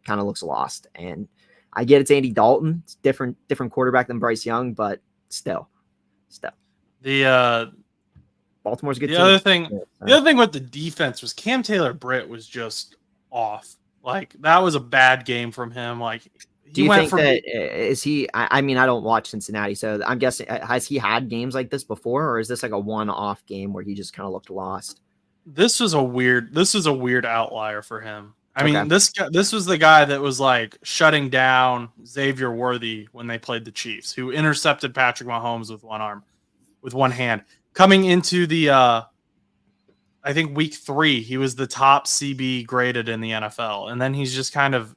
kind of looks lost. And I get it's Andy Dalton, it's different quarterback than Bryce Young, but still. The Baltimore's a good the team. The other thing with the defense was Cam Taylor-Britt was just off. Like that was a bad game from him. Like do you think that is he? I mean, I don't watch Cincinnati, so I'm guessing has he had games like this before, or is this like a one-off game where he just kind of looked lost? This is a weird outlier for him. I mean, this was the guy that was like shutting down Xavier Worthy when they played the Chiefs, who intercepted Patrick Mahomes with one hand. Coming into the I think week 3, he was the top CB graded in the NFL. And then he's just kind of,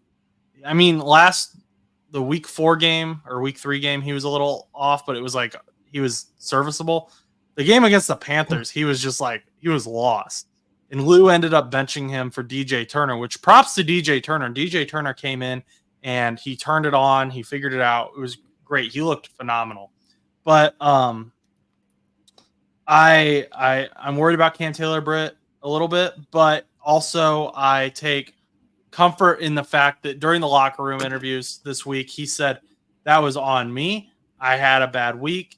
I mean, the week 4 game or week 3 game, he was a little off, but it was like, he was serviceable. The game against the Panthers, he was just like, he was lost. And Lou ended up benching him for DJ Turner, which props to DJ Turner. DJ Turner came in and he turned it on. He figured it out. It was great. He looked phenomenal. But, I'm worried about Cam Taylor-Britt a little bit, but also I take comfort in the fact that during the locker room interviews this week, he said, that was on me. I had a bad week.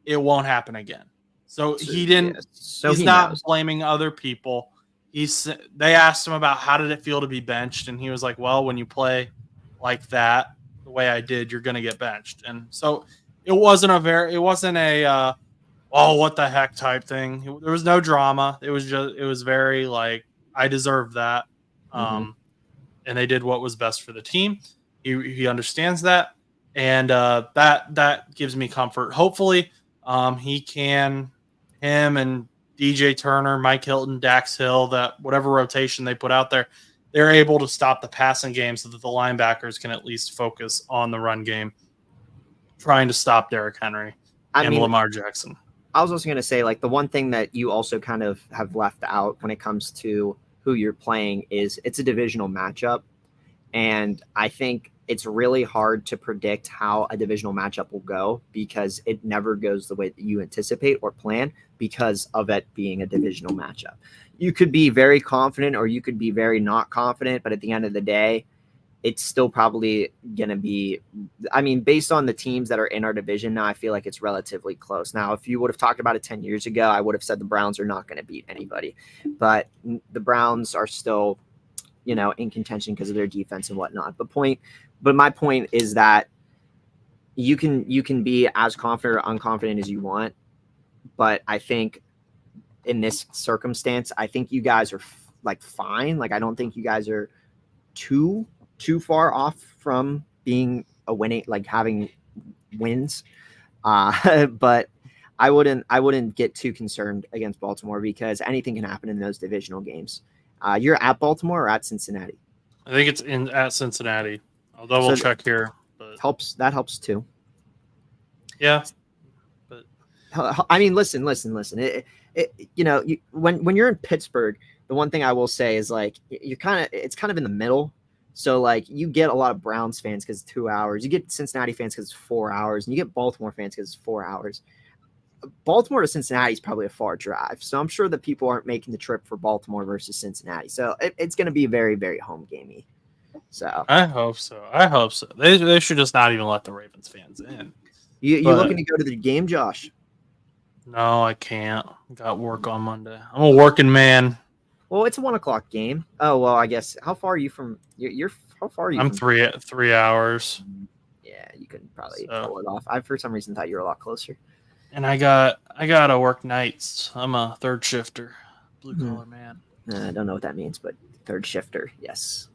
It won't happen again. So he didn't. Yes. So he's not blaming other people. They asked him about how did it feel to be benched, and he was like, well, when you play like that, the way I did, you're going to get benched. And so it wasn't a oh, what the heck type thing. There was no drama. It was very like, I deserve that. Mm-hmm. And they did what was best for the team. He understands that, and that gives me comfort. Hopefully, him and DJ Turner, Mike Hilton, Dax Hill, that whatever rotation they put out there, they're able to stop the passing game so that the linebackers can at least focus on the run game, trying to stop Derrick Henry and Lamar Jackson. I was also going to say, like, the one thing that you also kind of have left out when it comes to who you're playing is it's a divisional matchup. And I think it's really hard to predict how a divisional matchup will go because it never goes the way that you anticipate or plan because of it being a divisional matchup. You could be very confident or you could be very not confident, but at the end of the day, it's still probably going to be, I mean, based on the teams that are in our division now, I feel like it's relatively close. Now, if you would have talked about it 10 years ago, I would have said the Browns are not going to beat anybody, but the Browns are still, in contention because of their defense and whatnot. But my point is that you can be as confident or unconfident as you want. But I think in this circumstance, I think you guys are fine. Like, I don't think you guys are too far off from being a winning, like having wins. But I wouldn't get too concerned against Baltimore because anything can happen in those divisional games. You're at Baltimore or at Cincinnati? I think it's at Cincinnati. I'll double check here. But that helps too. Yeah. But I mean, listen. When you're in Pittsburgh, the one thing I will say is like it's kind of in the middle. So like you get a lot of Browns fans because it's 2 hours. You get Cincinnati fans because it's 4 hours, and you get Baltimore fans because it's 4 hours. Baltimore to Cincinnati is probably a far drive, so I'm sure that people aren't making the trip for Baltimore versus Cincinnati. So it's going to be very, very home gamey. So I hope so. They should just not even let the Ravens fans in. You looking to go to the game, Josh? No, I can't. Got work on Monday. I'm a working man. Well, it's a 1:00 game. Oh well, I guess. How far are you from? You're how far are you? I'm from 3 hours. Yeah, you can probably pull it off. I for some reason thought you were a lot closer. And I gotta work nights. I'm a third shifter, blue collar man. I don't know what that means, but third shifter, yes.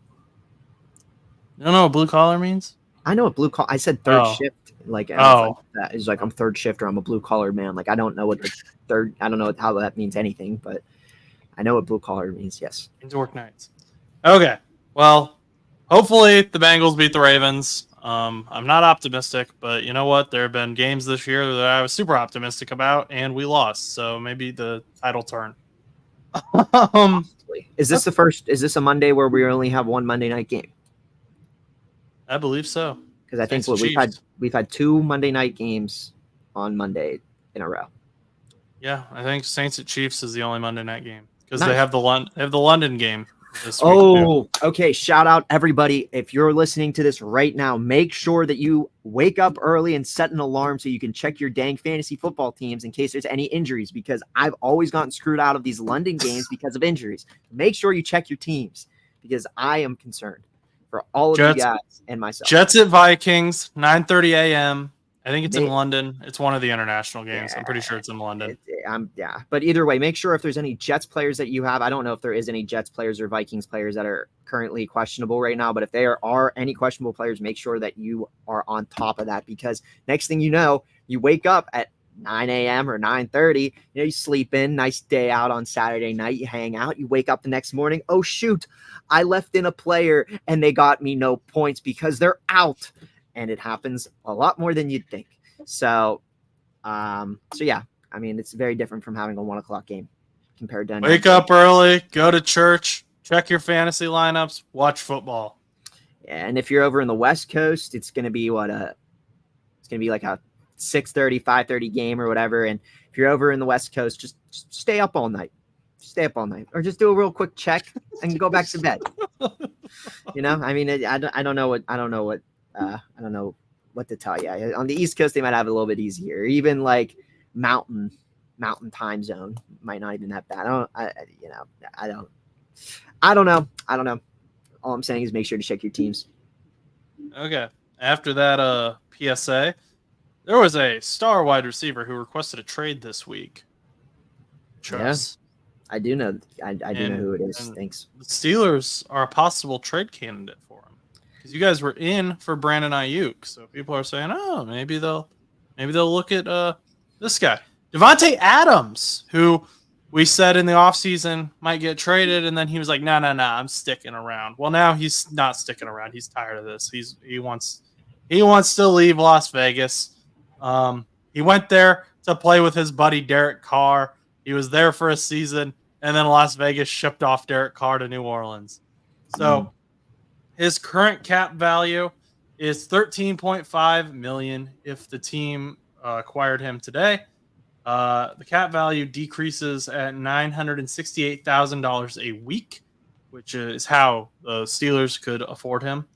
You don't know what blue collar means? I know what blue collar. I said third shift. Like that is like I'm third shifter. I'm a blue collar man. Like I don't know what the third. I don't know how that means anything, but I know what blue collar means. Yes, it means work nights. Okay, well, hopefully the Bengals beat the Ravens. I'm not optimistic, but you know what? There have been games this year that I was super optimistic about, and we lost. So maybe the title turn. Is this the first? Is this a Monday where we only have one Monday night game? I believe so. Because I think we've had 2 Monday night games on Monday in a row. Yeah, I think Saints at Chiefs is the only Monday night game because they have the London game this week. Oh, okay. Shout out everybody. If you're listening to this right now, make sure that you wake up early and set an alarm so you can check your dang fantasy football teams in case there's any injuries, because I've always gotten screwed out of these London games because of injuries. Make sure you check your teams because I am concerned for all of you guys and myself. Jets at Vikings, 9:30 a.m. I think it's in London. It's one of the international games. I'm pretty sure it's in London. But either way, make sure if there's any Jets players that you have. I don't know if there is any Jets players or Vikings players that are currently questionable right now, but if there are any questionable players, make sure that you are on top of that, because next thing you know, you wake up at 9 a.m. or 9:30, you sleep in, nice day out on Saturday night, you hang out, you wake up the next morning, oh shoot, I left in a player and they got me no points because they're out. And it happens a lot more than you'd think. So yeah, I mean, it's very different from having a 1:00 game compared to wake up early, go to church, check your fantasy lineups, watch football. Yeah, and if you're over in the West Coast, it's going to be like a 6:30, 5:30 game or whatever. And if you're over in the West Coast, just stay up all night. Stay up all night, or just do a real quick check and go back to bed. I mean, I don't know what to tell you. On the East Coast, they might have it a little bit easier. Even like mountain time zone might not even that bad. I don't know. All I'm saying is make sure to check your teams. Okay. After that PSA, there was a star wide receiver who requested a trade this week. Chus. I do know. I do know who it is. And Thanks. the Steelers are a possible trade candidate for him because you guys were in for Brandon Ayuk. So people are saying, oh, maybe they'll look at this guy, Davante Adams, who we said in the offseason might get traded, and then he was like, no, I'm sticking around. Well, now he's not sticking around. He's tired of this. He wants to leave Las Vegas. He went there to play with his buddy Derek Carr. He was there for a season, and then Las Vegas shipped off Derek Carr to New Orleans. So his current cap value is $13.5 million if the team acquired him today. The cap value decreases at $968,000 a week, which is how the Steelers could afford him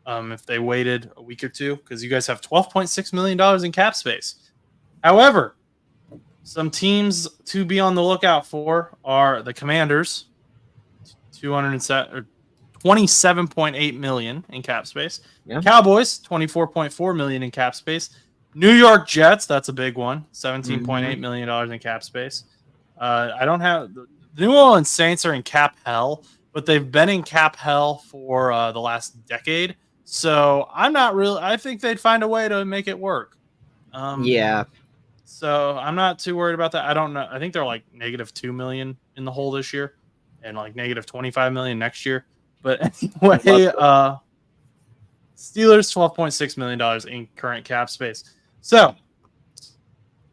if they waited a week or two, because you guys have $12.6 million in cap space. However, some teams to be on the lookout for are the Commanders, $27.8 million in cap space. Yeah. Cowboys, $24.4 million in cap space. New York Jets, that's a big one, $17.8 million in cap space. I don't have the New Orleans Saints are in cap hell, but they've been in cap hell for the last decade. So I think they'd find a way to make it work. Yeah. So I'm not too worried about that. I don't know. I think they're like -$2 million in the hole this year and like -$25 million next year. But anyway, Steelers $12.6 million in current cap space. So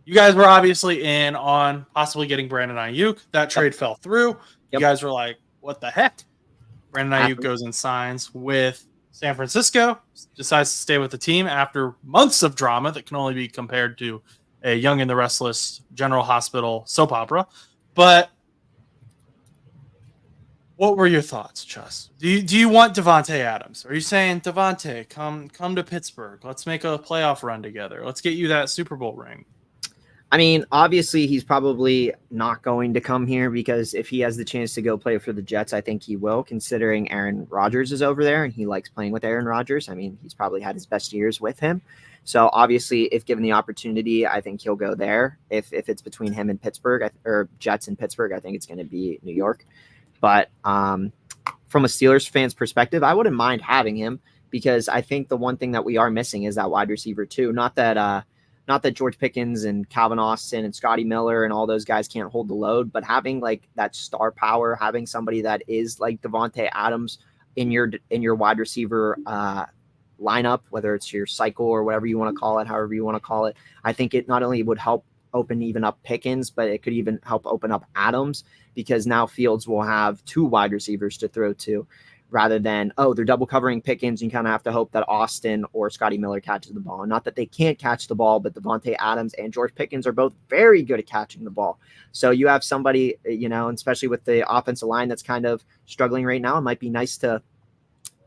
you guys were obviously in on possibly getting Brandon Ayuk. That trade fell through. You guys were like, what the heck? Brandon Ayuk goes and signs with San Francisco, decides to stay with the team after months of drama that can only be compared to a Young and the Restless General Hospital soap opera. But what were your thoughts, Chus? Do you want Davante Adams? Are you saying, Davante, come to Pittsburgh. Let's make a playoff run together. Let's get you that Super Bowl ring. I mean, obviously, he's probably not going to come here because if he has the chance to go play for the Jets, I think he will, considering Aaron Rodgers is over there and he likes playing with Aaron Rodgers. I mean, he's probably had his best years with him. So obviously, if given the opportunity, I think he'll go there. If it's between him and Pittsburgh or Jets and Pittsburgh, I think it's going to be New York. But from a Steelers fan's perspective, I wouldn't mind having him because I think the one thing that we are missing is that wide receiver too. Not that George Pickens and Calvin Austin and Scotty Miller and all those guys can't hold the load, but having like that star power, having somebody that is like Davante Adams in your wide receiver lineup, whether it's your cycle or whatever you want to call it, however you want to call it, I think it not only would help open even up Pickens, but it could even help open up Adams because now Fields will have two wide receivers to throw to rather than, they're double covering Pickens. You kind of have to hope that Austin or Scotty Miller catches the ball. Not that they can't catch the ball, but Davante Adams and George Pickens are both very good at catching the ball. So you have somebody, and especially with the offensive line that's kind of struggling right now, it might be nice to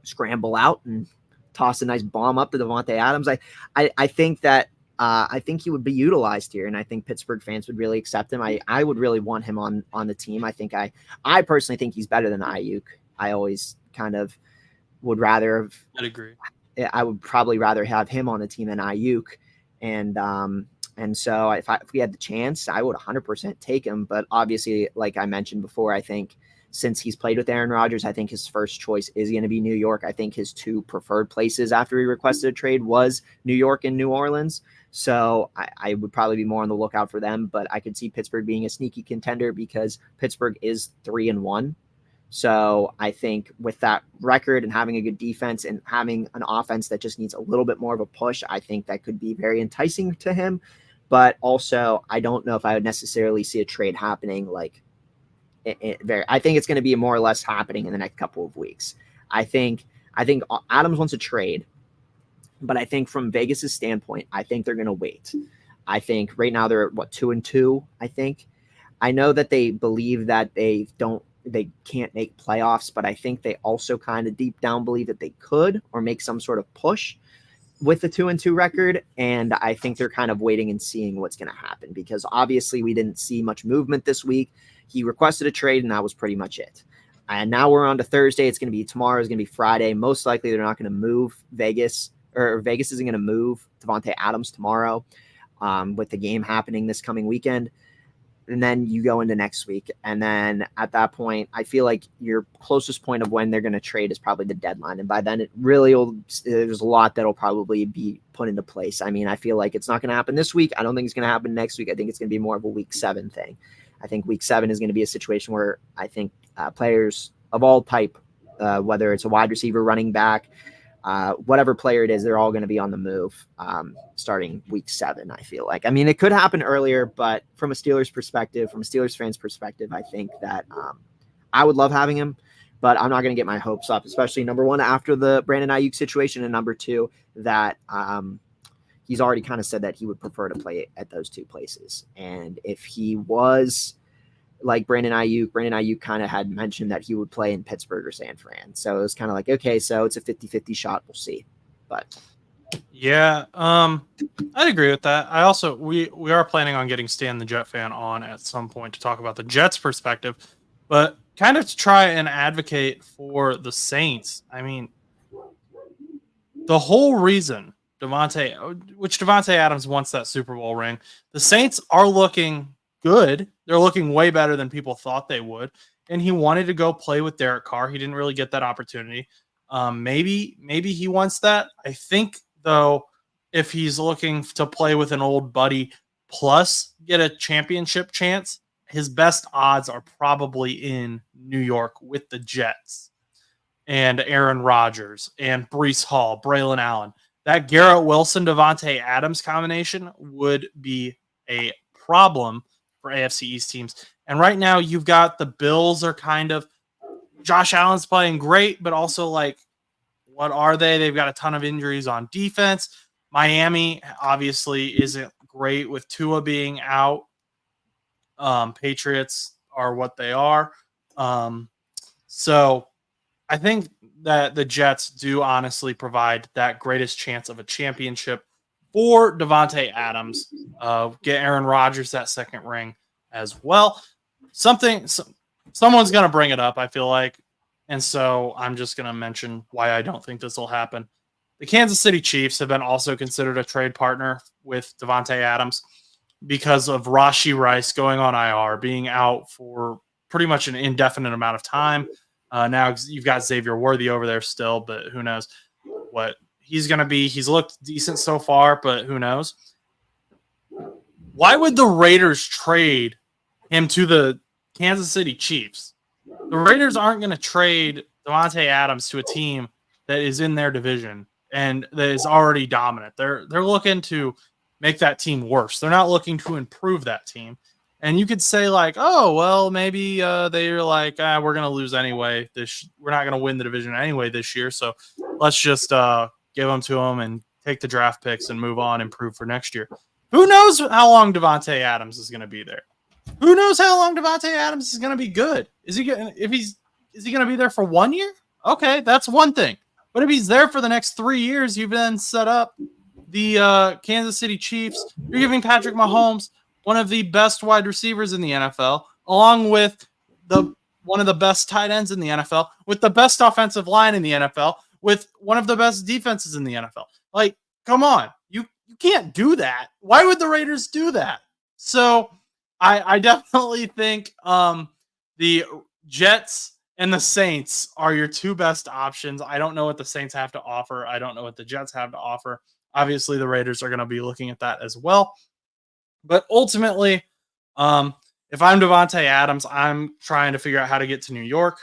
scramble out and toss a nice bomb up to Davante Adams. I think that I think he would be utilized here, and I think Pittsburgh fans would really accept him. I would really want him on the team. I personally think he's better than Ayuk. I always kind of would rather have. I'd agree. I would probably rather have him on the team than Ayuk, and so if we had the chance, I would 100% take him. But obviously, like I mentioned before, I think since he's played with Aaron Rodgers, I think his first choice is going to be New York. I think his two preferred places after he requested a trade was New York and New Orleans. So I would probably be more on the lookout for them, but I could see Pittsburgh being a sneaky contender because Pittsburgh is 3-1. So I think with that record and having a good defense and having an offense that just needs a little bit more of a push, I think that could be very enticing to him. But also, I don't know if I would necessarily see a trade happening I think it's going to be more or less happening in the next couple of weeks. I think Adams wants a trade, but I think from Vegas's standpoint, I think they're going to wait. I think right now they're at 2-2. I know that they believe that they can't make playoffs, but I think they also kind of deep down believe that they could or make some sort of push with the 2-2 record. And I think they're kind of waiting and seeing what's going to happen because obviously we didn't see much movement this week. He requested a trade, and that was pretty much it. And now we're on to Thursday. It's going to be tomorrow. It's going to be Friday. Most likely they're not going to move Vegas, or Vegas isn't going to move Davante Adams tomorrow with the game happening this coming weekend. and then you go into next week. And then at that point, I feel like your closest point of when they're going to trade is probably the deadline. And by then it really there's a lot that'll probably be put into place. I mean, I feel like it's not going to happen this week. I don't think it's going to happen next week. I think it's going to be more of a week 7 thing. I think week 7 is going to be a situation where I think players of all type, whether it's a wide receiver, running back, whatever player it is, they're all going to be on the move starting week 7, I feel like. I mean, it could happen earlier, but from a Steelers perspective, from a Steelers fans perspective, I think that I would love having him, but I'm not going to get my hopes up, especially number one, after the Brandon Ayuk situation, and number two, that he's already kind of said that he would prefer to play at those two places. And if he was like Brandon Ayuk kind of had mentioned that he would play in Pittsburgh or San Fran. So it was kind of like, okay, so it's a 50-50 shot. We'll see. But yeah, I'd agree with that. I also, we are planning on getting Stan the Jet fan on at some point to talk about the Jets perspective, but kind of to try and advocate for the Saints. I mean, the whole reason Davante Adams wants that Super Bowl ring, the Saints are looking good. They're looking way better than people thought they would. And he wanted to go play with Derek Carr. He didn't really get that opportunity. Maybe he wants that. I think, though, if he's looking to play with an old buddy plus get a championship chance, his best odds are probably in New York with the Jets and Aaron Rodgers and Breece Hall, Braylon Allen. That Garrett Wilson, Davante Adams combination would be a problem for AFC East teams. And right now you've got the Bills are kind of, Josh Allen's playing great, but also like, what are they? They've got a ton of injuries on defense. Miami obviously isn't great with Tua being out. Patriots are what they are. So I think that the Jets do honestly provide that greatest chance of a championship for Davante Adams. Get Aaron Rodgers that second ring as well. Someone's going to bring it up, I feel like. And so I'm just going to mention why I don't think this will happen. The Kansas City Chiefs have been also considered a trade partner with Davante Adams because of Rashee Rice going on IR, being out for pretty much an indefinite amount of time. Now you've got Xavier Worthy over there still, but who knows what he's going to be. He's looked decent so far, but who knows? Why would the Raiders trade him to the Kansas City Chiefs? The Raiders aren't going to trade Davante Adams to a team that is in their division and that is already dominant. They're looking to make that team worse. They're not looking to improve that team. And you could say like, oh, well, maybe they're like, we're going to lose anyway. We're not going to win the division anyway this year. So let's just give them to them and take the draft picks and move on, improve for next year. Who knows how long Davante Adams is going to be there? Who knows how long Davante Adams is going to be good? Is he going to be there for 1 year? Okay, that's one thing. But if he's there for the next 3 years, you've then set up the Kansas City Chiefs. You're giving Patrick Mahomes one of the best wide receivers in the NFL, along with one of the best tight ends in the NFL, with the best offensive line in the NFL, with one of the best defenses in the NFL. Like, come on. You can't do that. Why would the Raiders do that? So I definitely think the Jets and the Saints are your two best options. I don't know what the Saints have to offer. I don't know what the Jets have to offer. Obviously, the Raiders are going to be looking at that as well. But ultimately, if I'm Davante Adams, I'm trying to figure out how to get to New York.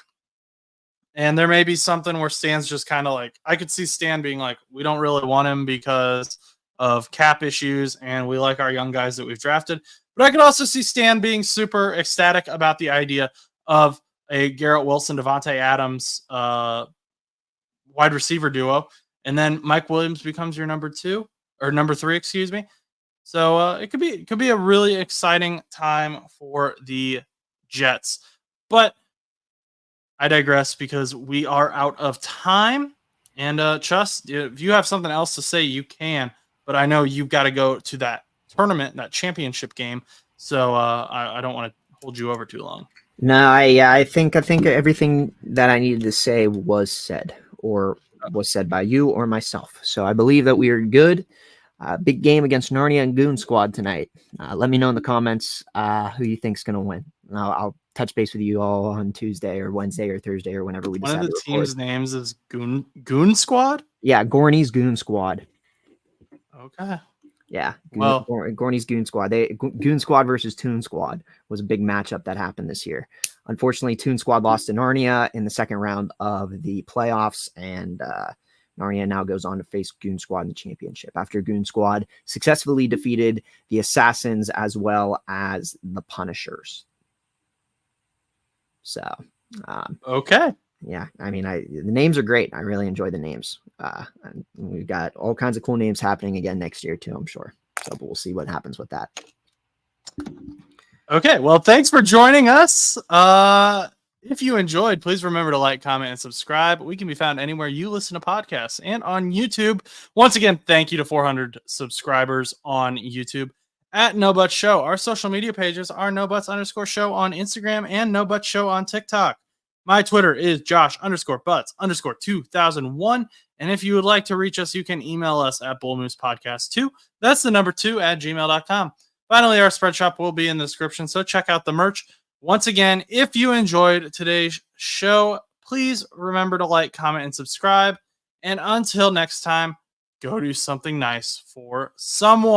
And there may be something where Stan's just kind of like, I could see Stan being like, we don't really want him because of cap issues and we like our young guys that we've drafted. But I could also see Stan being super ecstatic about the idea of a Garrett Wilson, Davante Adams wide receiver duo. And then Mike Williams becomes your number 3, excuse me. So it could be a really exciting time for the Jets. But I digress because we are out of time. And Chus, if you have something else to say, you can. But I know you've got to go to that tournament, that championship game. So I don't want to hold you over too long. No, I think everything that I needed to say was said, or was said by you or myself. So I believe that we are good. Big game against Narnia and Goon Squad tonight. Let me know in the comments who you think's going to win. And I'll touch base with you all on Tuesday or Wednesday or Thursday or whenever we decide One of to the record. team's names is Goon Squad? Yeah, Gorney's Goon Squad. Okay. Yeah, Well, Gorney's Goon Squad. Goon Squad versus Toon Squad was a big matchup that happened this year. Unfortunately, Toon Squad lost to Narnia in the second round of the playoffs, and Narnia now goes on to face Goon Squad in the championship after Goon Squad successfully defeated the Assassins as well as the Punishers. So, okay. yeah, I mean, the names are great. I really enjoy the names. And we've got all kinds of cool names happening again next year too, I'm sure. So we'll see what happens with that. Okay, well, thanks for joining us. If you enjoyed, please remember to like, comment, and subscribe. We can be found anywhere you listen to podcasts and on YouTube. Once again, thank you to 400 subscribers on YouTube at No Buts Show. Our social media pages are NoButs_show on Instagram and No Buts Show on TikTok. My Twitter is Josh_Butts_2001. And if you would like to reach us, you can email us at bullmoosepodcast2. That's the number 2 at gmail.com. Finally, our spread shop will be in the description, so check out the merch. Once again, if you enjoyed today's show, please remember to like, comment, and subscribe. And until next time, go do something nice for someone.